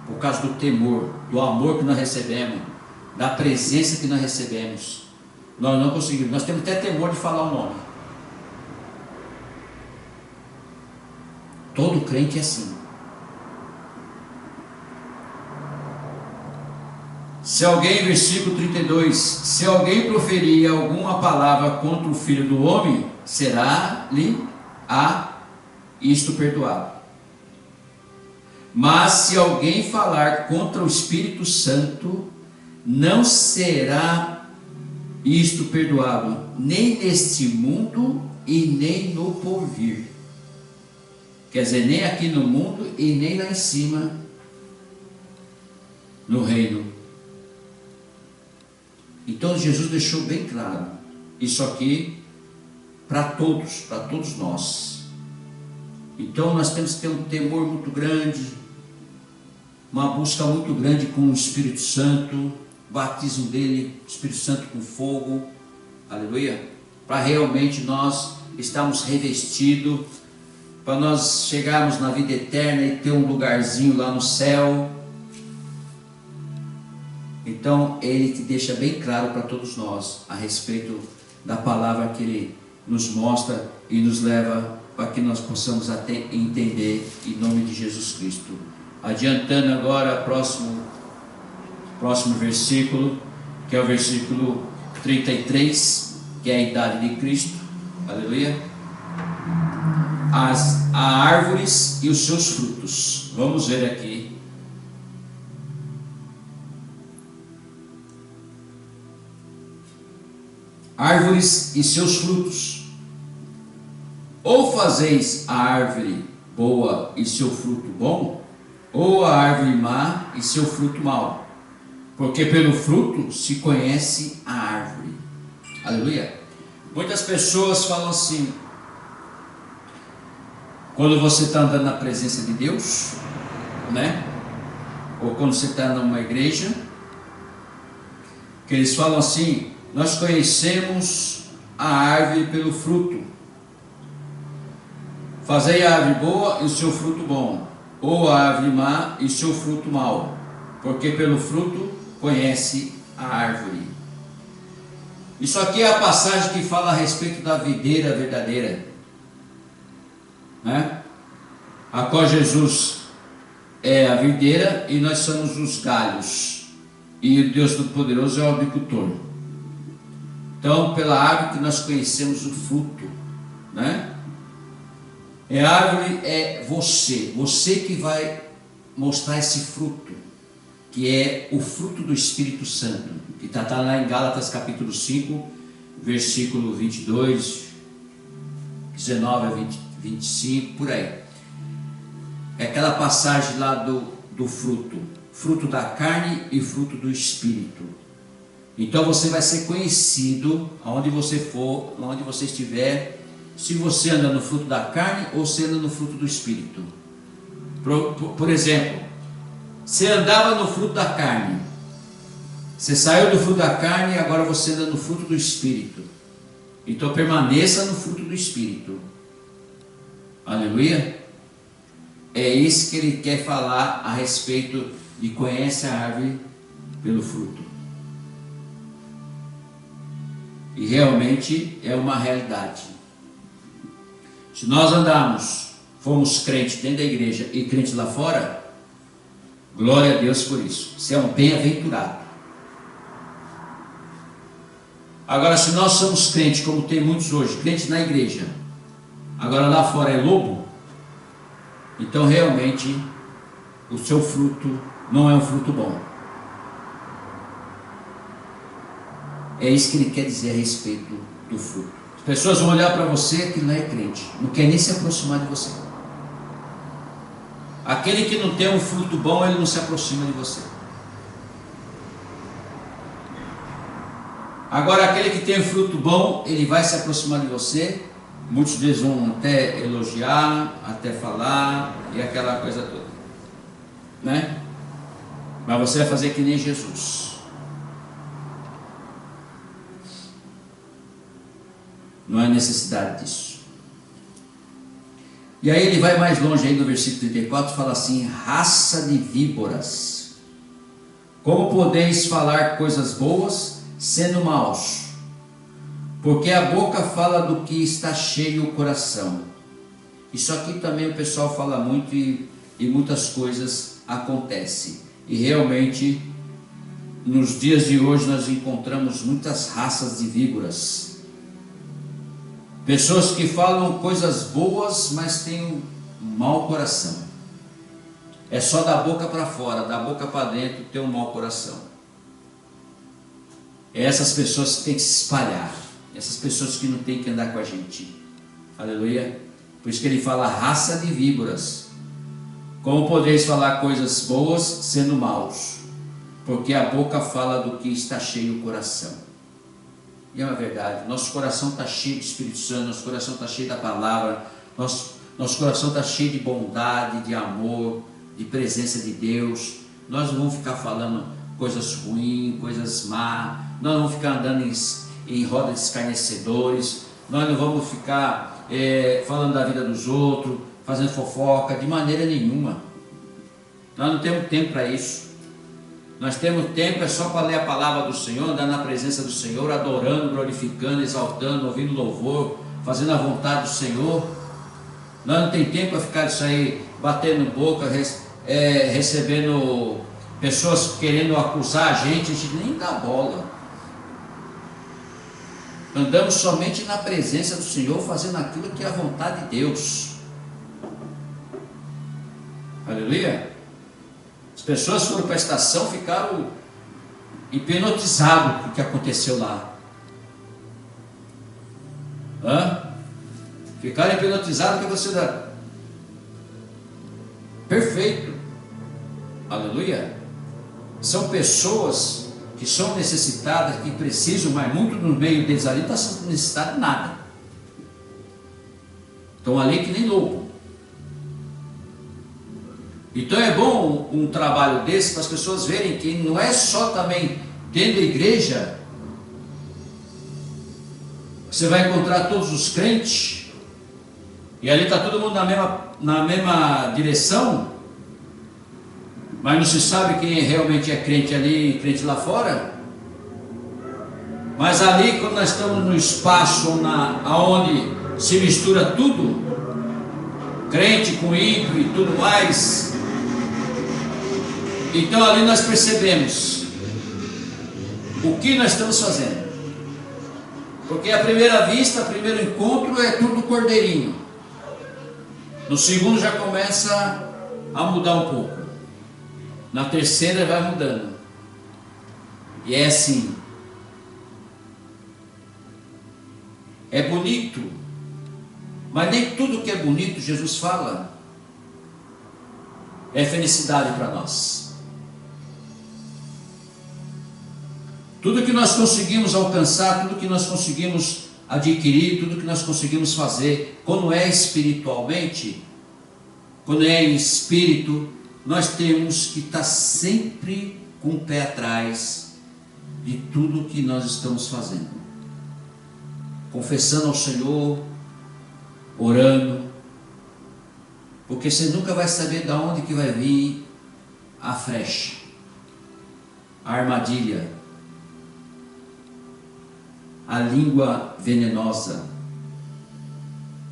Por causa do temor, do amor que nós recebemos, da presença que nós recebemos, nós não conseguimos. Nós temos até temor de falar o nome. Todo crente é assim. Se alguém, versículo 32, se alguém proferir alguma palavra contra o Filho do Homem, será-lhe isto perdoado. Mas se alguém falar contra o Espírito Santo, não será isto perdoado, nem neste mundo e nem no porvir. Quer dizer, nem aqui no mundo e nem lá em cima no reino. Então Jesus deixou bem claro isso aqui para todos nós. Então nós temos que ter um temor muito grande, uma busca muito grande com o Espírito Santo, batismo dele, Espírito Santo com fogo, aleluia, para realmente nós estarmos revestidos, para nós chegarmos na vida eterna e ter um lugarzinho lá no céu. Então ele que deixa bem claro para todos nós a respeito da palavra que ele nos mostra e nos leva para que nós possamos até entender, em nome de Jesus Cristo. Adiantando agora o próximo versículo, que é o versículo 33, que é a idade de Cristo, aleluia. As árvores e os seus frutos. Vamos ver aqui. Árvores e seus frutos. Ou fazeis a árvore boa e seu fruto bom, ou a árvore má e seu fruto mau, porque pelo fruto se conhece a árvore. Aleluia. Muitas pessoas falam assim, quando você está andando na presença de Deus, né? Ou quando você está numa igreja, que eles falam assim: nós conhecemos a árvore pelo fruto. Fazei a árvore boa e o seu fruto bom, ou a árvore má e o seu fruto mau, porque pelo fruto conhece a árvore. Isso aqui é a passagem que fala a respeito da videira verdadeira, né? a qual Jesus é a videira e nós somos os galhos, e o Deus Todo-Poderoso é o agricultor. Então, pela árvore que nós conhecemos o fruto, né? É árvore, é você que vai mostrar esse fruto, que é o fruto do Espírito Santo, que está lá em Gálatas capítulo 5, versículo 22, 19 a 25, por aí. É aquela passagem lá do fruto da carne e fruto do Espírito. Então você vai ser conhecido aonde você for, aonde você estiver, se você anda no fruto da carne ou se anda no fruto do Espírito. Por exemplo, você andava no fruto da carne, você saiu do fruto da carne e agora você anda no fruto do Espírito. Então permaneça no fruto do Espírito. Aleluia. É isso que ele quer falar a respeito de conhece a árvore pelo fruto. E realmente é uma realidade. Se nós andarmos, fomos crentes dentro da igreja e crentes lá fora, glória a Deus por isso. Você é um bem-aventurado. Agora, se nós somos crentes, como tem muitos hoje, crentes na igreja, agora lá fora é lobo, então realmente o seu fruto não é um fruto bom. É isso que ele quer dizer a respeito do fruto. As pessoas vão olhar para você que não é crente, não quer nem se aproximar de você. Aquele que não tem um fruto bom, ele não se aproxima de você. Agora, aquele que tem um fruto bom, ele vai se aproximar de você. Muitos deles vão até elogiar, até falar, e aquela coisa toda, né? Mas você vai fazer que nem Jesus. Não há necessidade disso. E aí ele vai mais longe aí no versículo 34, fala assim: raça de víboras, como podeis falar coisas boas sendo maus? Porque a boca fala do que está cheio o coração. Isso aqui também o pessoal fala muito e muitas coisas acontecem. E realmente, nos dias de hoje nós encontramos muitas raças de víboras. Pessoas que falam coisas boas, mas têm um mau coração. É só da boca para fora, da boca para dentro tem um mau coração. É essas pessoas que têm que se espalhar. Essas pessoas que não têm que andar com a gente. Aleluia. Por isso que ele fala raça de víboras. Como podeis falar coisas boas sendo maus? Porque a boca fala do que está cheio o coração. E é uma verdade, nosso coração está cheio de Espírito Santo, nosso coração está cheio da palavra, nosso coração está cheio de bondade, de amor, de presença de Deus. Nós não vamos ficar falando coisas ruins, coisas más, nós não vamos ficar andando em roda de escarnecedores, nós não vamos ficar falando da vida dos outros, fazendo fofoca, de maneira nenhuma. Nós não temos tempo para isso. Nós temos tempo só para ler a palavra do Senhor, andar na presença do Senhor, adorando, glorificando, exaltando, ouvindo louvor, fazendo a vontade do Senhor. Nós não temos tempo para ficar isso aí, batendo boca, recebendo pessoas querendo acusar a gente nem dá bola. Andamos somente na presença do Senhor, fazendo aquilo que é a vontade de Deus. Aleluia. As pessoas foram para a estação, ficaram hipnotizados com o que aconteceu lá. Ficaram hipnotizados com o que aconteceu lá. Perfeito. Aleluia. São pessoas que são necessitadas, que precisam, mas muito no meio deles ali não está necessitado de nada. Estão ali que nem lobo. Então é bom um trabalho desse para as pessoas verem que não é só também dentro da igreja. Você vai encontrar todos os crentes e ali está todo mundo na mesma direção, mas não se sabe quem realmente é crente ali e crente lá fora. Mas ali, quando nós estamos no espaço onde se mistura tudo, crente com ímpio e tudo mais. Então ali nós percebemos o que nós estamos fazendo. Porque à primeira vista, primeiro encontro é tudo cordeirinho. No segundo já começa a mudar um pouco. Na terceira vai mudando. E é assim. É bonito, mas nem tudo que é bonito, Jesus fala, é felicidade para nós. Tudo que nós conseguimos alcançar, tudo que nós conseguimos adquirir, tudo que nós conseguimos fazer, quando é espiritualmente, quando é em espírito, nós temos que estar sempre com o pé atrás de tudo que nós estamos fazendo. Confessando ao Senhor, orando, porque você nunca vai saber de onde que vai vir a flecha, a armadilha, a língua venenosa.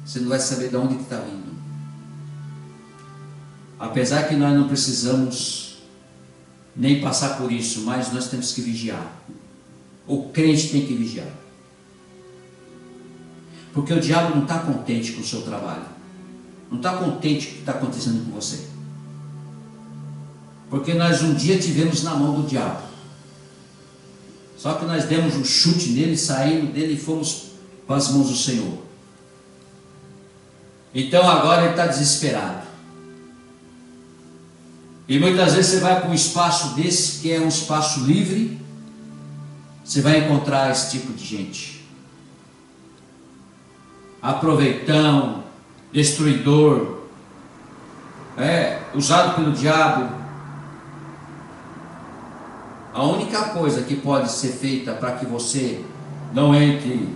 Você não vai saber de onde que está vindo. Apesar que nós não precisamos nem passar por isso, mas nós temos que vigiar. O crente tem que vigiar. Porque o diabo não está contente com o seu trabalho. Não está contente com o que está acontecendo com você. Porque nós um dia tivemos na mão do diabo. Só que nós demos um chute nele, saímos dele e fomos para as mãos do Senhor. Então agora ele está desesperado. E muitas vezes você vai para um espaço desse, que é um espaço livre, você vai encontrar esse tipo de gente. Aproveitão, destruidor, usado pelo diabo. A única coisa que pode ser feita para que você não entre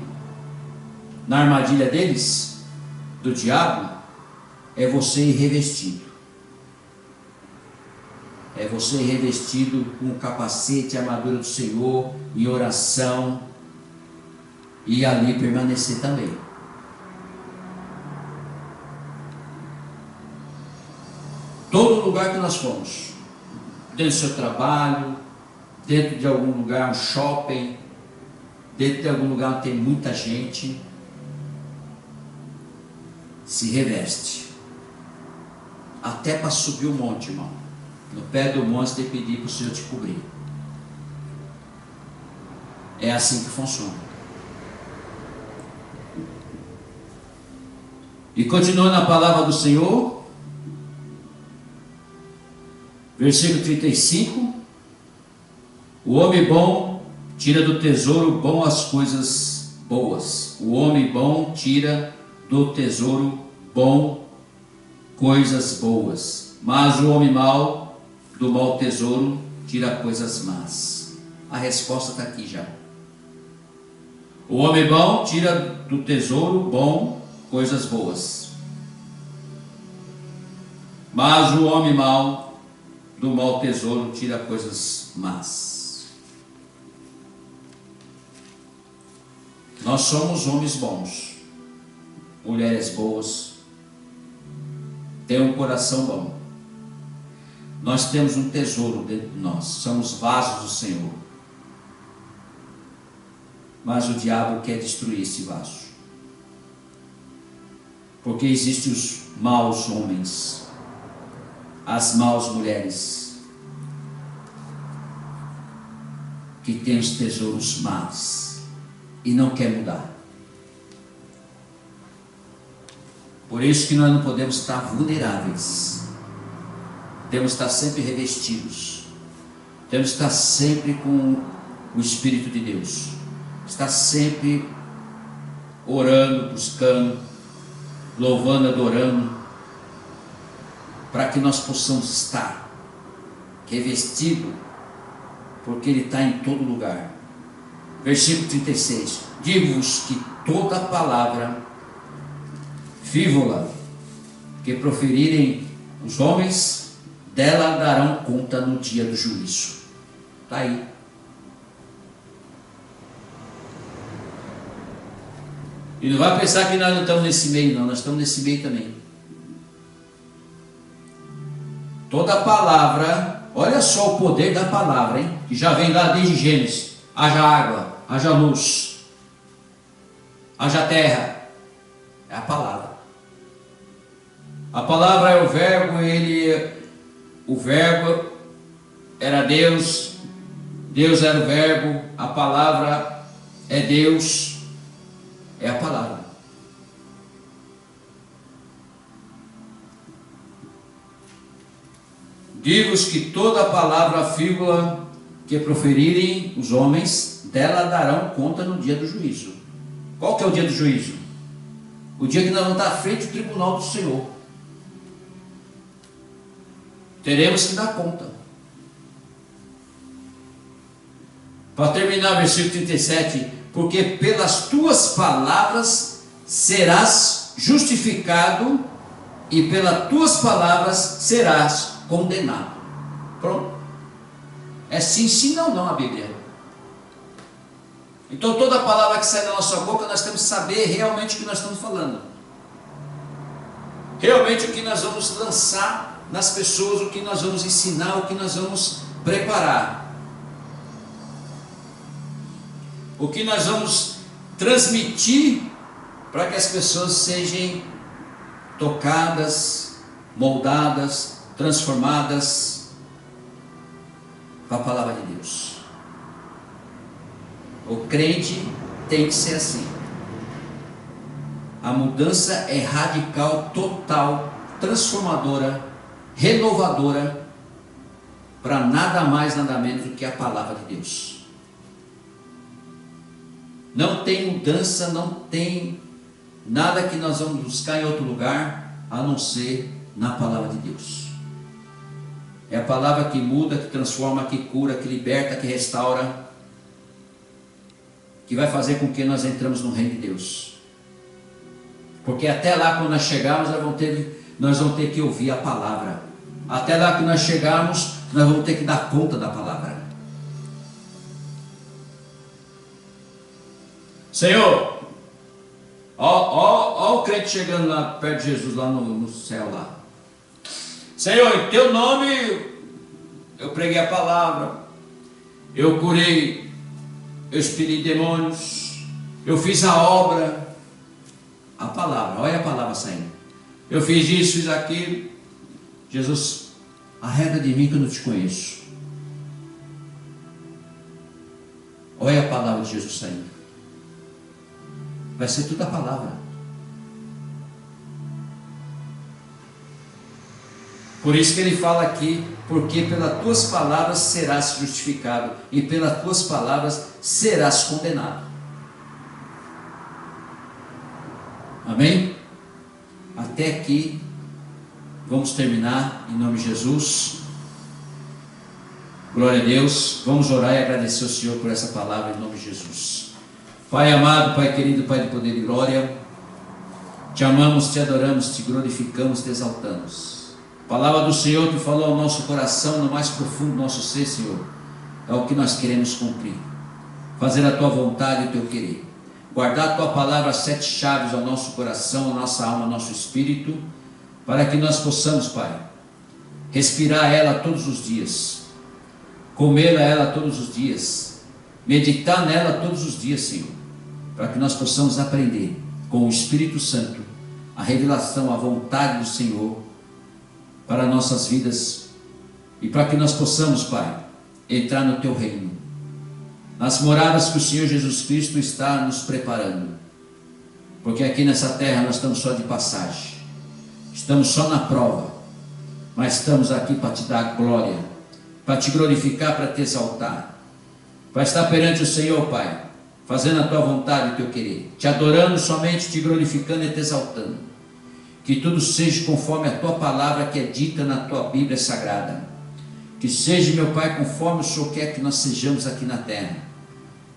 na armadilha deles, do diabo, é você ir revestido. É você ir revestido com o capacete e a armadura do Senhor, em oração, e ali permanecer também. Todo lugar que nós fomos, dentro do seu trabalho, dentro de algum lugar, um shopping, dentro de algum lugar onde tem muita gente, se reveste. Até para subir o monte, irmão. No pé do monte tem que pedir para o Senhor te cobrir. É assim que funciona. E continuando a palavra do Senhor, versículo 35, o homem bom tira do tesouro bom as coisas boas. O homem bom tira do tesouro bom coisas boas. Mas o homem mau, do mau tesouro, tira coisas más. A resposta está aqui já. O homem bom tira do tesouro bom coisas boas. Mas o homem mau, do mau tesouro, tira coisas más. Nós somos homens bons, mulheres boas, tem um coração bom. Nós temos um tesouro dentro de nós, somos vasos do Senhor. Mas o diabo quer destruir esse vaso. Porque existem os maus homens, as maus mulheres, que têm os tesouros maus e não quer mudar. Por isso que nós não podemos estar vulneráveis. Temos que estar sempre revestidos. Temos que estar sempre com o Espírito de Deus. Estar sempre orando, buscando, louvando, adorando, para que nós possamos estar revestido, porque Ele está em todo lugar. Versículo 36. Digo-vos que toda palavra frívola que proferirem os homens, dela darão conta no dia do juízo. Está aí. E não vai pensar que nós não estamos nesse meio, não. Nós estamos nesse meio também. toda palavra, olha só o poder da palavra, hein? Que já vem lá desde Gênesis. Haja água, haja luz, haja terra. É a palavra. A palavra é o verbo, o verbo era Deus, Deus era o verbo, a palavra é Deus, é a palavra. Digo-vos que toda palavra fíbula que proferirem os homens, dela darão conta no dia do juízo. Qual que é o dia do juízo? O dia que nós vamos estar à frente do tribunal do Senhor. Teremos que dar conta. Para terminar, versículo 37, porque pelas tuas palavras serás justificado e pelas tuas palavras serás condenado. Pronto. É sim, sim, não, não a Bíblia. Então toda palavra que sai da nossa boca, nós temos que saber realmente o que nós estamos falando. Realmente o que nós vamos lançar nas pessoas, o que nós vamos ensinar, o que nós vamos preparar. O que nós vamos transmitir para que as pessoas sejam tocadas, moldadas, transformadas com a palavra de Deus. O crente tem que ser assim. A mudança é radical, total, transformadora, renovadora, para nada mais, nada menos do que a palavra de Deus. Não tem mudança, não tem nada que nós vamos buscar em outro lugar, a não ser na palavra de Deus. É a palavra que muda, que transforma, que cura, que liberta, que restaura, que vai fazer com que nós entramos no reino de Deus. Porque até lá, quando nós chegarmos, nós vamos ter que ouvir a palavra. Até lá que nós chegarmos, nós vamos ter que dar conta da palavra. Senhor, ó o crente chegando lá perto de Jesus, lá no céu lá. Senhor, em teu nome eu preguei a palavra, eu curei, eu expeli demônios, eu fiz a obra. A palavra, olha a palavra saindo. Eu fiz isso, fiz aquilo. Jesus, arreda de mim que eu não te conheço. Olha a palavra de Jesus saindo. Vai ser tudo a palavra. Por isso que ele fala aqui, porque pelas tuas palavras serás justificado e pelas tuas palavras serás condenado. Amém? Até aqui, vamos terminar em nome de Jesus. Glória a Deus. Vamos orar e agradecer ao Senhor por essa palavra em nome de Jesus. Pai amado, Pai querido, Pai de poder e glória, te amamos, te adoramos, te glorificamos, te exaltamos. A palavra do Senhor que falou ao nosso coração, no mais profundo do nosso ser, Senhor, é o que nós queremos cumprir. Fazer a tua vontade e o teu querer. Guardar a tua palavra, 7 chaves ao nosso coração, à nossa alma, ao nosso espírito, para que nós possamos, Pai, respirar ela todos os dias, comer ela todos os dias, meditar nela todos os dias, Senhor, para que nós possamos aprender com o Espírito Santo a revelação, a vontade do Senhor para nossas vidas e para que nós possamos, Pai, entrar no teu reino, nas moradas que o Senhor Jesus Cristo está nos preparando, porque aqui nessa terra nós estamos só de passagem, estamos só na prova, mas estamos aqui para te dar glória, para te glorificar, para te exaltar, para estar perante o Senhor, Pai, fazendo a tua vontade e o teu querer, te adorando somente, te glorificando e te exaltando. Que tudo seja conforme a tua palavra que é dita na tua Bíblia Sagrada. Que seja, meu Pai, conforme o Senhor quer que nós sejamos aqui na terra.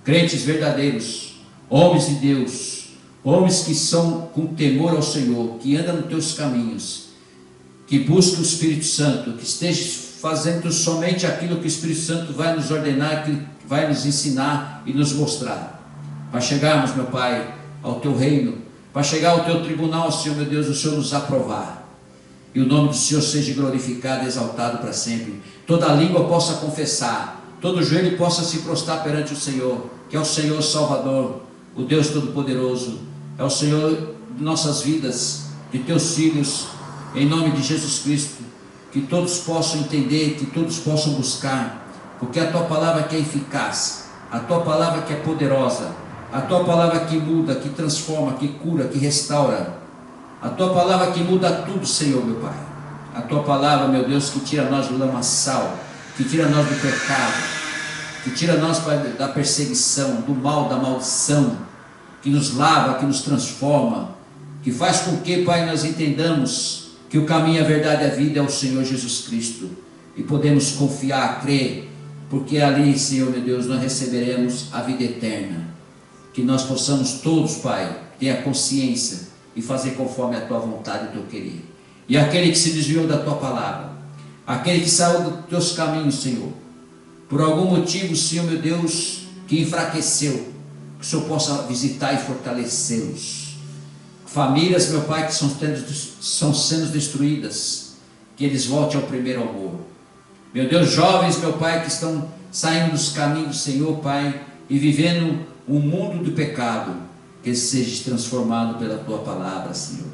Crentes verdadeiros, homens de Deus, homens que são com temor ao Senhor, que andam nos teus caminhos, que buscam o Espírito Santo, que esteja fazendo somente aquilo que o Espírito Santo vai nos ordenar, que vai nos ensinar e nos mostrar. Para chegarmos, meu Pai, ao teu reino, para chegar ao teu tribunal, Senhor, meu Deus, o Senhor nos aprovar. e o nome do Senhor seja glorificado e exaltado para sempre. Toda língua possa confessar, todo joelho possa se prostrar perante o Senhor, que é o Senhor Salvador, o Deus Todo-Poderoso, é o Senhor de nossas vidas, de teus filhos, em nome de Jesus Cristo. Que todos possam entender, que todos possam buscar, porque a tua palavra que é eficaz, a tua palavra que é poderosa, a tua palavra que muda, que transforma, que cura, que restaura, a tua palavra que muda tudo, Senhor, meu Pai. A tua palavra, meu Deus, que tira nós do lamaçal, que tira nós do pecado, que tira nós, Pai, da perseguição, do mal, da maldição, que nos lava, que nos transforma, que faz com que, Pai, nós entendamos que o caminho, a verdade e a vida é o Senhor Jesus Cristo, e podemos confiar, crer, porque ali, Senhor meu Deus, nós receberemos a vida eterna. Que nós possamos todos, Pai, ter a consciência e fazer conforme a tua vontade e o teu querer. E aquele que se desviou da tua palavra, aquele que saiu dos teus caminhos, Senhor, por algum motivo, Senhor meu Deus, que enfraqueceu, que o Senhor possa visitar e fortalecê-los. Famílias, meu Pai, que estão sendo destruídas, que eles voltem ao primeiro amor. Meu Deus, jovens, meu Pai, que estão saindo dos caminhos do Senhor, Pai, e vivendo um mundo do pecado, que ele seja transformado pela tua palavra, Senhor.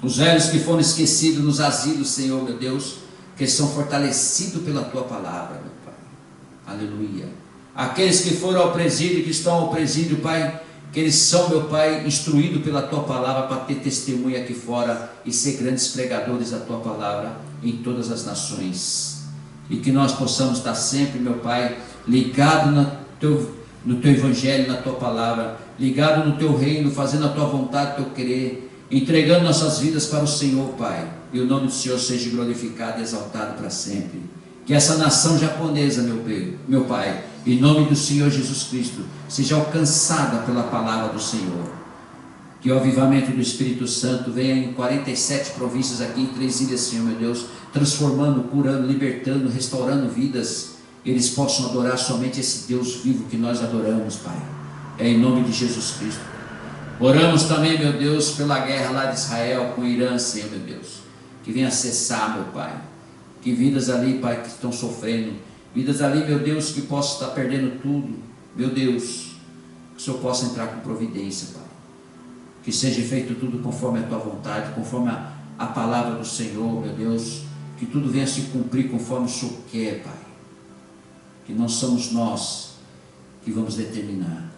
Os velhos que foram esquecidos nos asilos, Senhor, meu Deus, que eles são fortalecidos pela tua palavra, meu Pai. Aleluia. Aqueles que foram ao presídio, que estão ao presídio, Pai, que eles são, meu Pai, instruídos pela tua palavra para ter testemunha aqui fora e ser grandes pregadores da tua palavra em todas as nações. E que nós possamos estar sempre, meu Pai, ligado no teu evangelho, na tua palavra, ligado no teu reino, fazendo a tua vontade, o teu querer, entregando nossas vidas para o Senhor, Pai, e o nome do Senhor seja glorificado e exaltado para sempre. Que essa nação japonesa, meu Pai, em nome do Senhor Jesus Cristo, seja alcançada pela palavra do Senhor. Que o avivamento do Espírito Santo venha em 47 províncias aqui, em 3 ilhas, Senhor meu Deus, transformando, curando, libertando, restaurando vidas. Eles possam adorar somente esse Deus vivo que nós adoramos, Pai. É em nome de Jesus Cristo. Oramos também, meu Deus, pela guerra lá de Israel com o Irã, Senhor meu Deus. Que venha cessar, meu Pai. Que vidas ali, Pai, que estão sofrendo, vidas ali, meu Deus, que possam estar perdendo tudo, meu Deus, que o Senhor possa entrar com providência, Pai. Que seja feito tudo conforme a tua vontade, conforme a palavra do Senhor, meu Deus. Que tudo venha se cumprir conforme o Senhor quer, Pai. Que não somos nós que vamos determinar,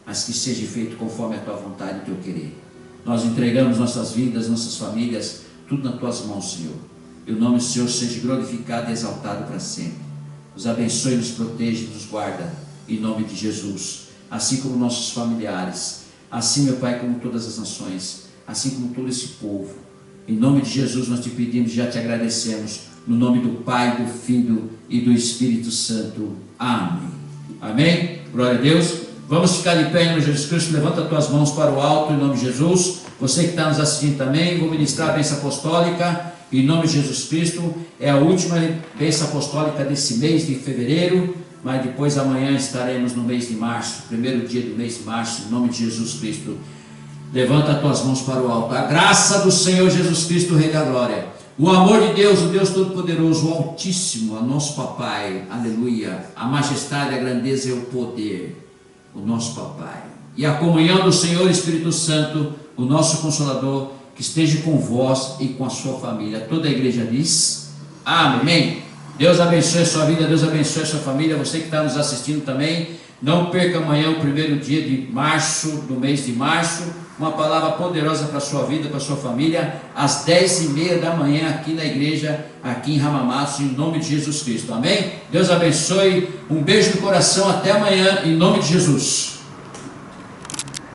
mas que seja feito conforme a tua vontade e o teu querer. Nós entregamos nossas vidas, nossas famílias, tudo nas tuas mãos, Senhor. E o nome do Senhor seja glorificado e exaltado para sempre. Nos abençoe, nos protege, nos guarda, em nome de Jesus. Assim como nossos familiares, assim, meu Pai, como todas as nações, assim como todo esse povo. Em nome de Jesus nós te pedimos, já te agradecemos, no nome do Pai, do Filho e do Espírito Santo. Amém. Amém? Glória a Deus. Vamos ficar de pé em nome de Jesus Cristo. Levanta as tuas mãos para o alto, em nome de Jesus. Você que está nos assistindo também, vou ministrar a bênção apostólica. Em nome de Jesus Cristo, é a última bênção apostólica desse mês de fevereiro, mas depois amanhã estaremos no mês de março, primeiro dia do mês de março, em nome de Jesus Cristo. Levanta as tuas mãos para o alto. A graça do Senhor Jesus Cristo, Rei da Glória, o amor de Deus, o Deus Todo-Poderoso, o Altíssimo, o nosso Papai, aleluia, a majestade, a grandeza e o poder, o nosso Papai, e a comunhão do Senhor Espírito Santo, o nosso Consolador, que esteja com vós e com a sua família. Toda a igreja diz amém. Deus abençoe a sua vida, Deus abençoe a sua família. Você que está nos assistindo também, não perca amanhã, o primeiro dia de março, do mês de março, uma palavra poderosa para a sua vida, para a sua família, às 10h30 da manhã, aqui na igreja, aqui em Ramamatsu, em nome de Jesus Cristo, amém? Deus abençoe, um beijo no coração, até amanhã, em nome de Jesus.